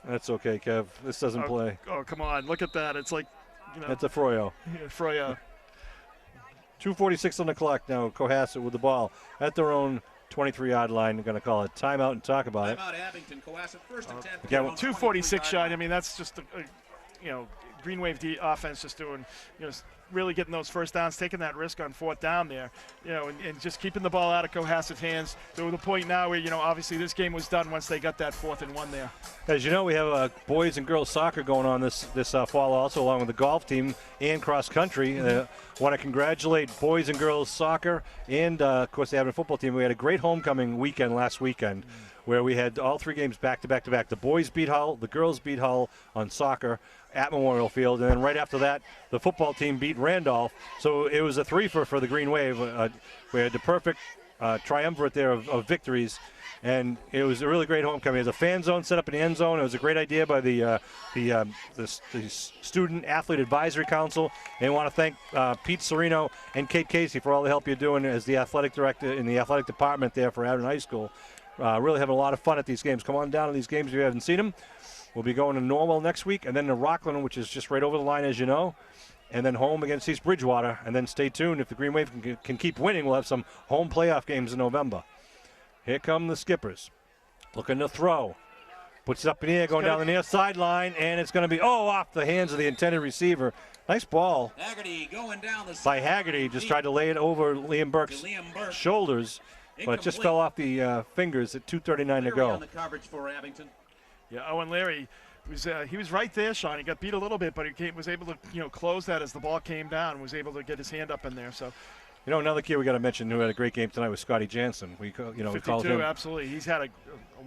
That's okay, Kev. This doesn't play. Oh, come on. Look at that. It's like, That's a Froyo. Yeah, Froyo. 2:46 on the clock now. Cohassett with the ball at their own 23-yard line. They're going to call it timeout and talk about it. Timeout Abington, Cohassett, first and 10. Again, 2:46 shot. I mean, that's just Green Wave offense just doing, really getting those first downs, taking that risk on fourth down there, and just keeping the ball out of Cohassett's hands to the point now where, obviously this game was done once they got that 4th and 1 there. As you know, we have boys and girls soccer going on this fall also, along with the golf team and cross country. Want to congratulate boys and girls soccer and, of course, the Abington football team. We had a great homecoming weekend last weekend where we had all 3 games back to back to back. The boys beat Hull, the girls beat Hull on soccer at Memorial Field, and then right after that, the football team beat Randolph. So it was a threefer for the Green Wave. We had the perfect triumvirate there of victories, and it was a really great homecoming. There's a fan zone set up in the end zone. It was a great idea by the Student Athlete Advisory Council, and I want to thank Pete Serino and Kate Casey for all the help you're doing as the athletic director in the athletic department there for Abington High School. Really having a lot of fun at these games. Come on down to these games if you haven't seen them. We'll be going to Norwell next week, and then to Rockland, which is just right over the line, as you know, and then home against East Bridgewater. And then stay tuned. If the Green Wave can keep winning, we'll have some home playoff games in November. Here come the Skippers. Looking to throw. Puts it up in the air, going down the near sideline, and it's going to be, off the hands of the intended receiver. Nice ball Haggerty going down the by Haggerty. Just tried to lay it over Liam Burke's shoulders, but it just fell off the fingers at 2:39 to go. On the coverage for Abington. Yeah, Owen Leary he was right there, Sean. He got beat a little bit, but he was able to close that as the ball came down and was able to get his hand up in there. So, another kid we got to mention who had a great game tonight was Scotty Jansen. We called him. Absolutely. He's had a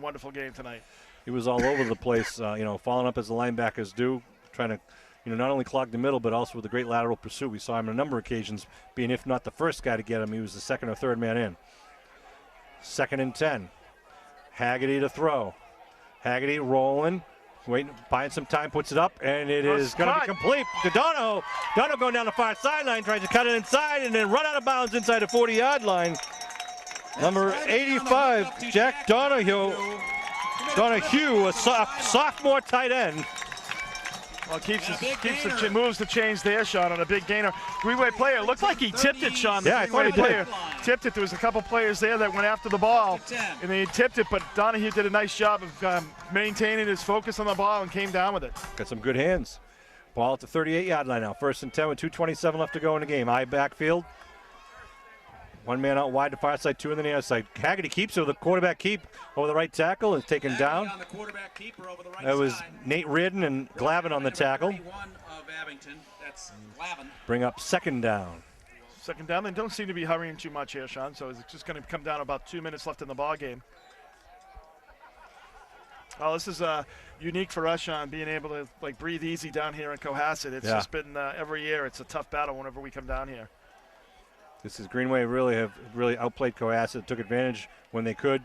wonderful game tonight. He was all over the place, following up as the linebackers do, trying to, not only clog the middle, but also with a great lateral pursuit. We saw him on a number of occasions being, if not the first guy to get him, he was the second or third man in. 2nd and 10. Haggerty to throw. Haggerty rolling, buying some time, puts it up, and it is going to be complete to Dono. Dono going down the far sideline, tries to cut it inside, and then run out of bounds inside the 40-yard line. Number 85, Jack Donahue, a sophomore tight end. Well, moves the chains there, Sean, on a big gainer. Green Wave player, it looked like he tipped it, Sean. Yeah, I thought he did. Tipped it. There was a couple players there that went after the ball, and they tipped it, but Donahue did a nice job of maintaining his focus on the ball and came down with it. Got some good hands. Ball at the 38-yard line now. 1st and 10 with 2:27 left to go in the game. High backfield. One man out wide to far side, 2 on the near side. Haggerty keeps it with the quarterback keep over the right tackle and taken down. That was Nate Reardon and Glavin on the tackle. Bring up 2nd down. 2nd down. They don't seem to be hurrying too much here, Sean, so it's just going to come down about 2 minutes left in the ball game. Oh, this is unique for us, Sean, being able to breathe easy down here in Cohassett. It's just been every year. It's a tough battle whenever we come down here. This is Green Wave have really outplayed Cohassett, took advantage when they could.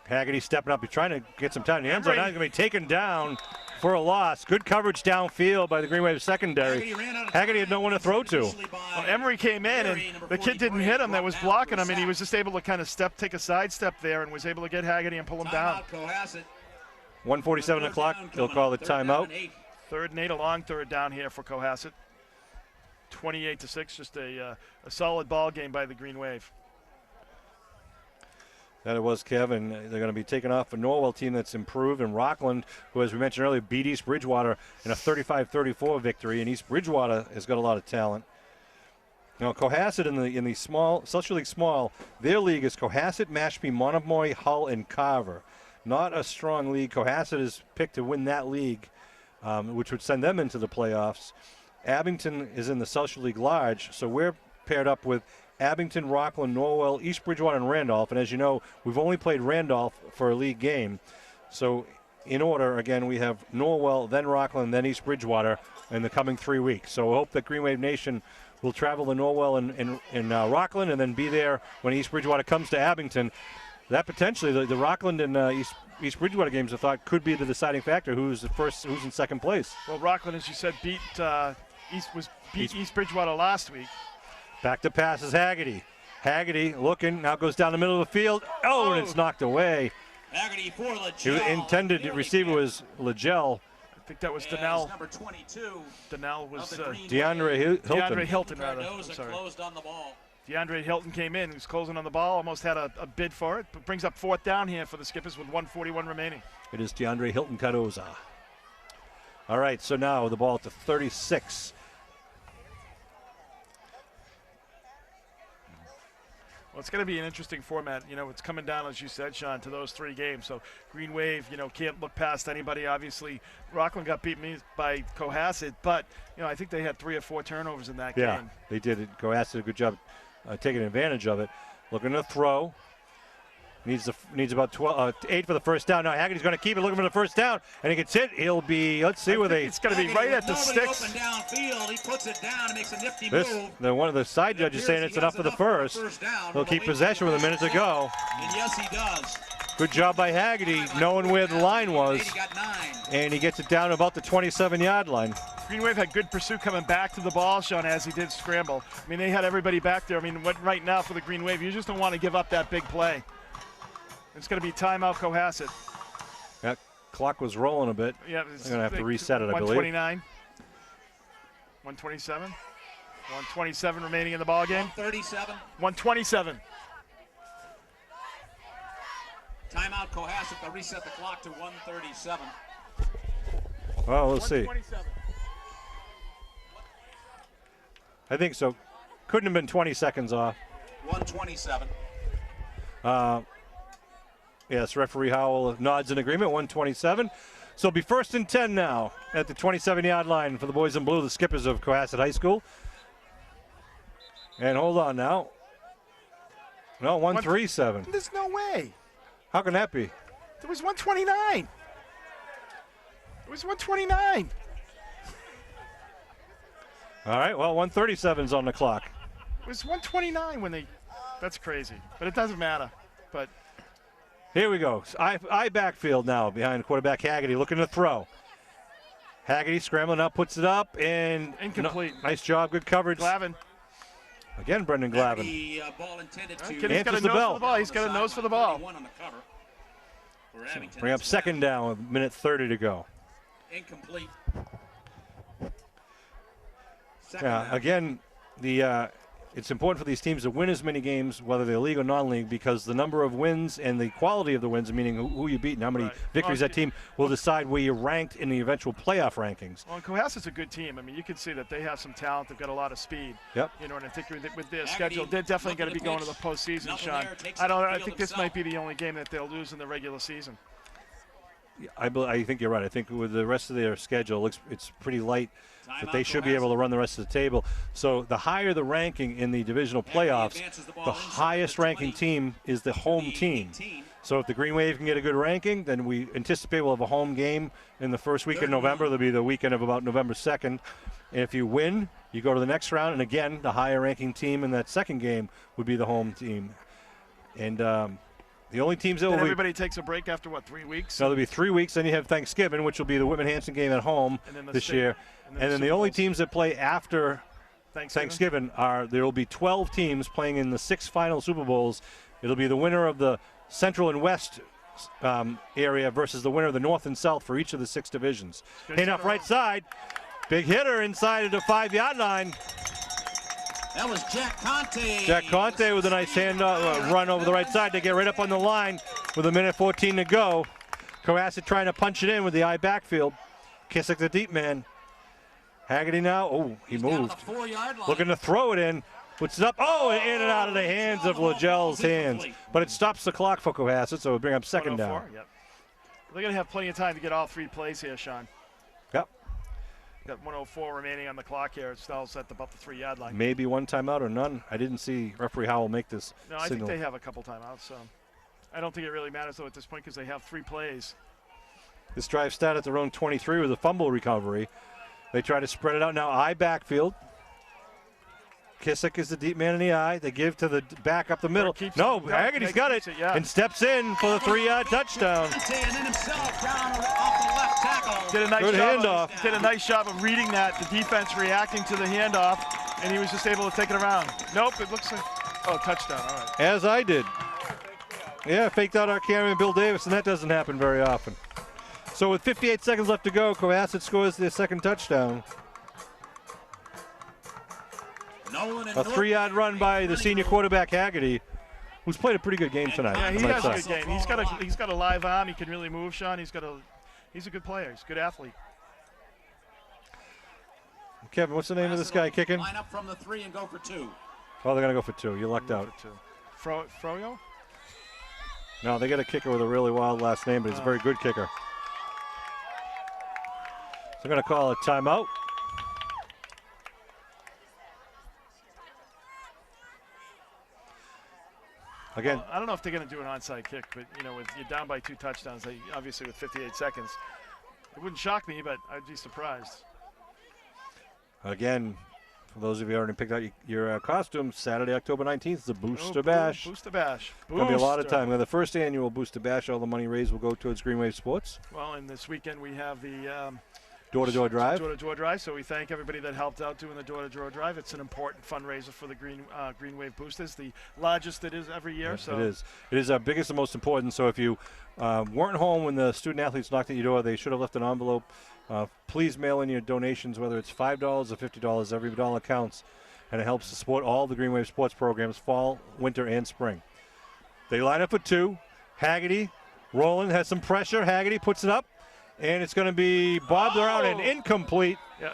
Haggerty stepping up. He's trying to get some time in the end zone. Now he's going to be taken down for a loss. Good coverage downfield by the Green Wave secondary. Haggerty had no one to throw to. Well, Emery came in, and the kid didn't hit him that was blocking him, and he was just able to kind of take a side step there and was able to get Haggerty and pull him down. 1:47 o'clock. They'll call the timeout. 3rd and 8, a long third down here for Cohassett. 28-6, just a solid ball game by the Green Wave. That it was, Kevin. They're going to be taking off a Norwell team that's improved, and Rockland, who, as we mentioned earlier, beat East Bridgewater in a 35-34 victory, and East Bridgewater has got a lot of talent. Now, Cohassett in the small, Social League small, their league is Cohassett, Mashpee, Monomoy, Hull, and Carver. Not a strong league. Cohassett is picked to win that league, which would send them into the playoffs. Abington is in the Social League large, so we're paired up with Abington, Rockland, Norwell, East Bridgewater, and Randolph. And as you know, we've only played Randolph for a league game. So in order, again, we have Norwell, then Rockland, then East Bridgewater in the coming 3 weeks. So we hope that Green Wave Nation will travel to Norwell and Rockland and then be there when East Bridgewater comes to Abington. That potentially, the Rockland and East Bridgewater games, I thought, could be the deciding factor. Who's in second place? Well, Rockland, as you said, beat East Bridgewater last week. Back to pass is Haggerty. Haggerty looking, now goes down the middle of the field. Oh, and it's knocked away. Haggerty for Legel. The intended receiver was Legel. I think that was Donnell. Number 22. Donnell was DeAndre Hilton. DeAndre Hilton, rather. I'm sorry. Closed on the ball. DeAndre Hilton came in. He was closing on the ball. Almost had a bid for it. But brings up 4th down here for the Skippers with 1:41 remaining. It is DeAndre Hilton Cardoza. All right, so now the ball to 36. Well, it's going to be an interesting format. You know, it's coming down, as you said, Sean, to those 3 games. So Green Wave, you know, can't look past anybody. Obviously, Rockland got beat by Cohassett, but, you know, I think they had 3 or 4 turnovers in that game. Yeah, they did. Cohassett did a good job taking advantage of it. Looking to throw. Needs about 8 for the first down. Now Haggerty's going to keep it, looking for the first down, and he gets hit. He'll be, let's see where they. It's going to be right at the sticks. Open downfield. He puts it down and makes a nifty move. One of the side judges saying it's enough for the first. He'll keep possession with a minute to go. And yes, he does. Good job by Haggerty, knowing where the line was. And he gets it down to about the 27-yard line. Green Wave had good pursuit coming back to the ball, Sean, as he did scramble. I mean, they had everybody back there. I mean, right now for the Green Wave, you just don't want to give up that big play. It's going to be timeout Cohassett. That clock was rolling a bit. Yeah, I'm going to have to reset it, I believe. 129. 127. 127 remaining in the ball game. 137. 127. Timeout Cohassett. They'll reset the clock to 137. Well, we'll see. I think so. Couldn't have been 20 seconds off. 127. Yes, referee Howell nods in agreement, 127. So it'll be 1st and 10 now at the 27-yard line for the boys in blue, the Skippers of Cohassett High School. And hold on now. No, 137. There's no way. How can that be? It was 129. It was 129. All right, well, 137's on the clock. It was 129 when they. That's crazy, but it doesn't matter. But. Here we go. I backfield now behind quarterback Haggerty, looking to throw. Haggerty scrambling up, puts it up, and incomplete. Nice job, good coverage. Glavin. Again, Brendan Glavin. The ball intended to he's got a nose for the ball. He's got a nose for the ball. So bring up 2nd down with 1:30 to go. Incomplete. Again, it's important for these teams to win as many games, whether they're league or non-league, because the number of wins and the quality of the wins, meaning who you beat and how many victories that team, will decide where you're ranked in the eventual playoff rankings. Well, Cohassett's a good team. I mean, you can see that they have some talent. They've got a lot of speed. Yep. You know, and I think with their schedule, they're definitely going to be going to the postseason, Sean. I think this might be the only game that they'll lose in the regular season. I think you're right. I think with the rest of their schedule, it's pretty light, but they should be able to run the rest of the table. So the higher the ranking in the divisional playoffs, the highest ranking team is the home team. So if the Green Wave can get a good ranking, then we anticipate we'll have a home game in the first week of November. It'll be the weekend of about November 2nd. And if you win, you go to the next round. And again, the higher ranking team in that second game would be the home team. And The only teams that will Then be, everybody takes a break after, what, 3 weeks? so there'll be 3 weeks, then you have Thanksgiving, which will be the Whitman-Hanson game at home And then the this state- year. And then the only teams that play after Thanksgiving there will be 12 teams playing in the 6 final Super Bowls. It'll be the winner of the Central and West area versus the winner of the North and South for each of the 6 divisions. Handoff right side. Big hitter inside of the 5-yard line. That was Jack Conte. Jack Conte with a nice hand run over the right side to get right up on the line with 1:14 to go. Cohassett trying to punch it in with the I backfield. Kissick the deep man. Haggerty now. Oh, he moved. Looking to throw it in. Puts it up. Oh, and in and out of the hands of Lagel's hands. But it stops the clock for Cohassett, so we'll bring up second down. Yep. They're going to have plenty of time to get all 3 plays here, Sean. Yep. Got 1:04 remaining on the clock here. It's still at about the 3-yard line. Maybe one timeout or none. I didn't see referee Howell make this No, signal. I think they have a couple timeouts. So I don't think it really matters, though, at this point because they have 3 plays. This drive started at their own 23 with a fumble recovery. They try to spread it out now. I backfield. Kissick is the deep man in the eye. They give to the back up the middle. No, Haggerty's got it and steps in for the 3-yard touchdown. And then himself down off the left tackle. Did a nice Good job handoff. Did a nice job of reading that. The defense reacting to the handoff, and he was just able to take it around. Nope, it looks like touchdown. All right. As I did. Yeah, faked out our cameraman Bill Davis, and that doesn't happen very often. So with 58 seconds left to go, Cohassett scores their second touchdown. A 3-yard run by the senior quarterback Haggerty, who's played a pretty good game tonight. Yeah, he I might has a say. good game. He's got a live arm. He can really move, Sean. He's a good player. He's a good athlete. Kevin, what's the name of this guy kicking? Line up from the 3 and go for 2. Oh, they're gonna go for 2. You lucked out. Froyo? No, they got a kicker with a really wild last name, but he's a very good kicker. So they're gonna call a timeout. Again, well, I don't know if they're going to do an onside kick, but with you're down by 2 touchdowns, obviously with 58 seconds, it wouldn't shock me, but I'd be surprised. Again, for those of you who already picked out your costumes, Saturday, October 19th is a Booster Bash. Booster Bash. Going to be a lot of time. The first annual Booster Bash, all the money raised will go towards Green Wave Sports. Well, and this weekend we have the door-to-door drive. Door-to-door drive. So we thank everybody that helped out doing the door-to-door drive. It's an important fundraiser for the Green Wave Boosters, the largest it is every year. Yes, so it is. It is our biggest and most important. So if you weren't home when the student athletes knocked at your door, they should have left an envelope. Please mail in your donations, whether it's $5 or $50. Every dollar counts, and it helps to support all the Green Wave sports programs, fall, winter, and spring. They line up at 2. Haggerty, Roland has some pressure. Haggerty puts it up. And it's going to be bobbed around and incomplete. Yeah,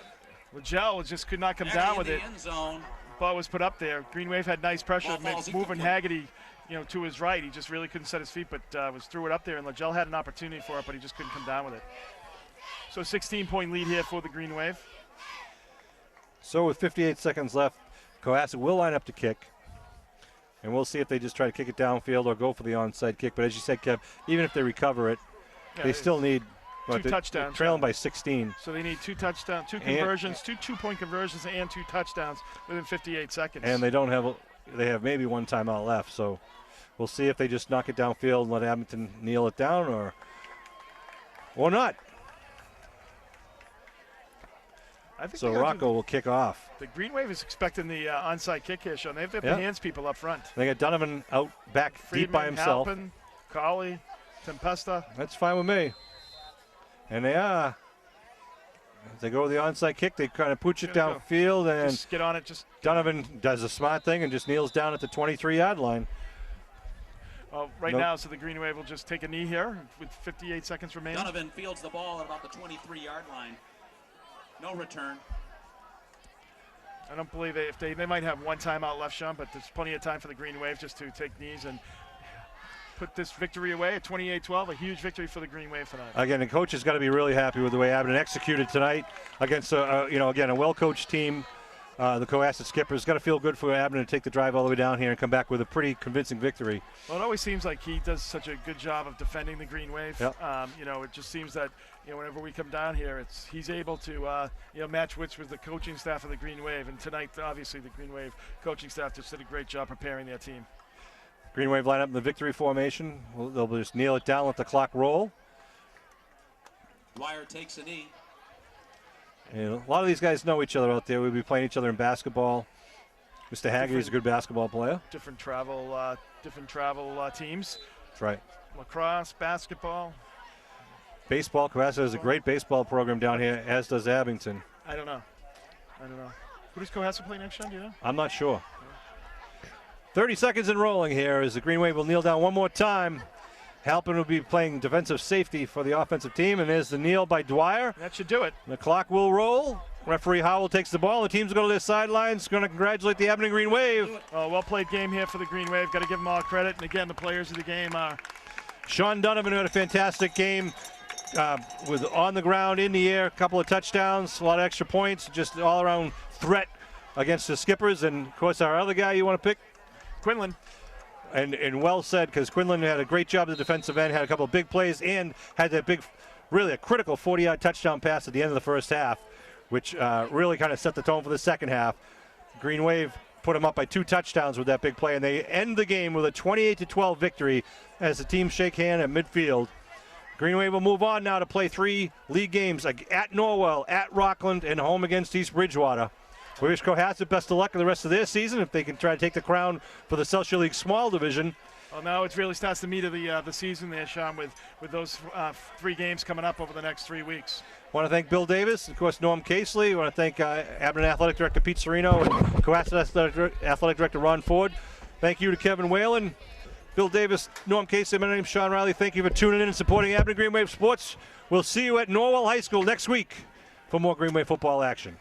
Legel just could not come down with it. Ball was put up there. Green Wave had nice pressure, moving Haggerty, to his right. He just really couldn't set his feet, but threw it up there. And Legel had an opportunity for it, but he just couldn't come down with it. So 16-point lead here for the Green Wave. So with 58 seconds left, Cohassett will line up to kick. And we'll see if they just try to kick it downfield or go for the onside kick. But as you said, Kev, even if they recover it, they still need 2 touchdowns. Trailing by 16. So they need 2 touchdowns, 2 conversions, 2 two-point conversions, and 2 touchdowns within 58 seconds. And they have maybe 1 timeout left. So we'll see if they just knock it downfield and let Abington kneel it down or not. I think so Rocco will kick off. The Green Wave is expecting the onside kick here, Sean. They have the hands people up front. They got Donovan out back Friedman, deep by himself. Halpin, Colley, Tempesta. That's fine with me. And they are. As they go with the onside kick, they kind of pooch it downfield, and just get on it. Donovan does a smart thing and just kneels down at the 23-yard line. Well, now, so the Green Wave will just take a knee here with 58 seconds remaining. Donovan fields the ball at about the 23-yard line. No return. I don't believe they might have 1 timeout left, Sean, but there's plenty of time for the Green Wave just to take knees and put this victory away at 28-12, a huge victory for the Green Wave tonight. Again, the coach has got to be really happy with the way Abington executed tonight against, a well-coached team. The Cohassett Skipper's got to feel good for Abington to take the drive all the way down here and come back with a pretty convincing victory. Well, it always seems like he does such a good job of defending the Green Wave. Yep. It just seems that whenever we come down here, he's able to match wits with the coaching staff of the Green Wave. And tonight, obviously, the Green Wave coaching staff just did a great job preparing their team. Green Wave line up in the victory formation. They'll just kneel it down, let the clock roll. Dwyer takes a knee. And a lot of these guys know each other out there. We'll be playing each other in basketball. Mr. Haggerty's a good basketball player. Different travel teams. That's right. Lacrosse, basketball. Baseball. Cohassett has a great baseball program down here, as does Abington. I don't know. Who does Cohassett play next, Sean? Do you know? I'm not sure. 30 seconds and rolling here as the Green Wave will kneel down one more time. Halpin will be playing defensive safety for the offensive team, and there's the kneel by Dwyer. That should do it. The clock will roll. Referee Howell takes the ball. The team's going to their sidelines. Going to congratulate the Abington Green Wave. Oh, well-played game here for the Green Wave. Got to give them all credit. And again, the players of the game are Sean Donovan had a fantastic game with on the ground, in the air, a couple of touchdowns, a lot of extra points, just all-around threat against the Skippers. And, of course, our other guy you want to pick? Quinlan. And well said, because Quinlan had a great job at the defensive end, had a couple of big plays, and had that big, really a critical 40-yard touchdown pass at the end of the first half, which really kind of set the tone for the second half. Green Wave put him up by 2 touchdowns with that big play, and they end the game with a 28-12 victory as the teams shake hand at midfield. Green Wave will move on now to play 3 league games at Norwell, at Rockland, and home against East Bridgewater. We wish Cohassett best of luck in the rest of their season if they can try to take the crown for the South Shore League Small Division. Well, now it really starts the meat of the season there, Sean, with those 3 games coming up over the next 3 weeks. I want to thank Bill Davis, of course, Norm Casely. I want to thank Abington Athletic Director Pete Serino and Cohassett Athletic Director Ron Ford. Thank you to Kevin Whalen, Bill Davis, Norm Casely. My name's Sean Riley. Thank you for tuning in and supporting Abington Green Wave Sports. We'll see you at Norwell High School next week for more Green Wave football action.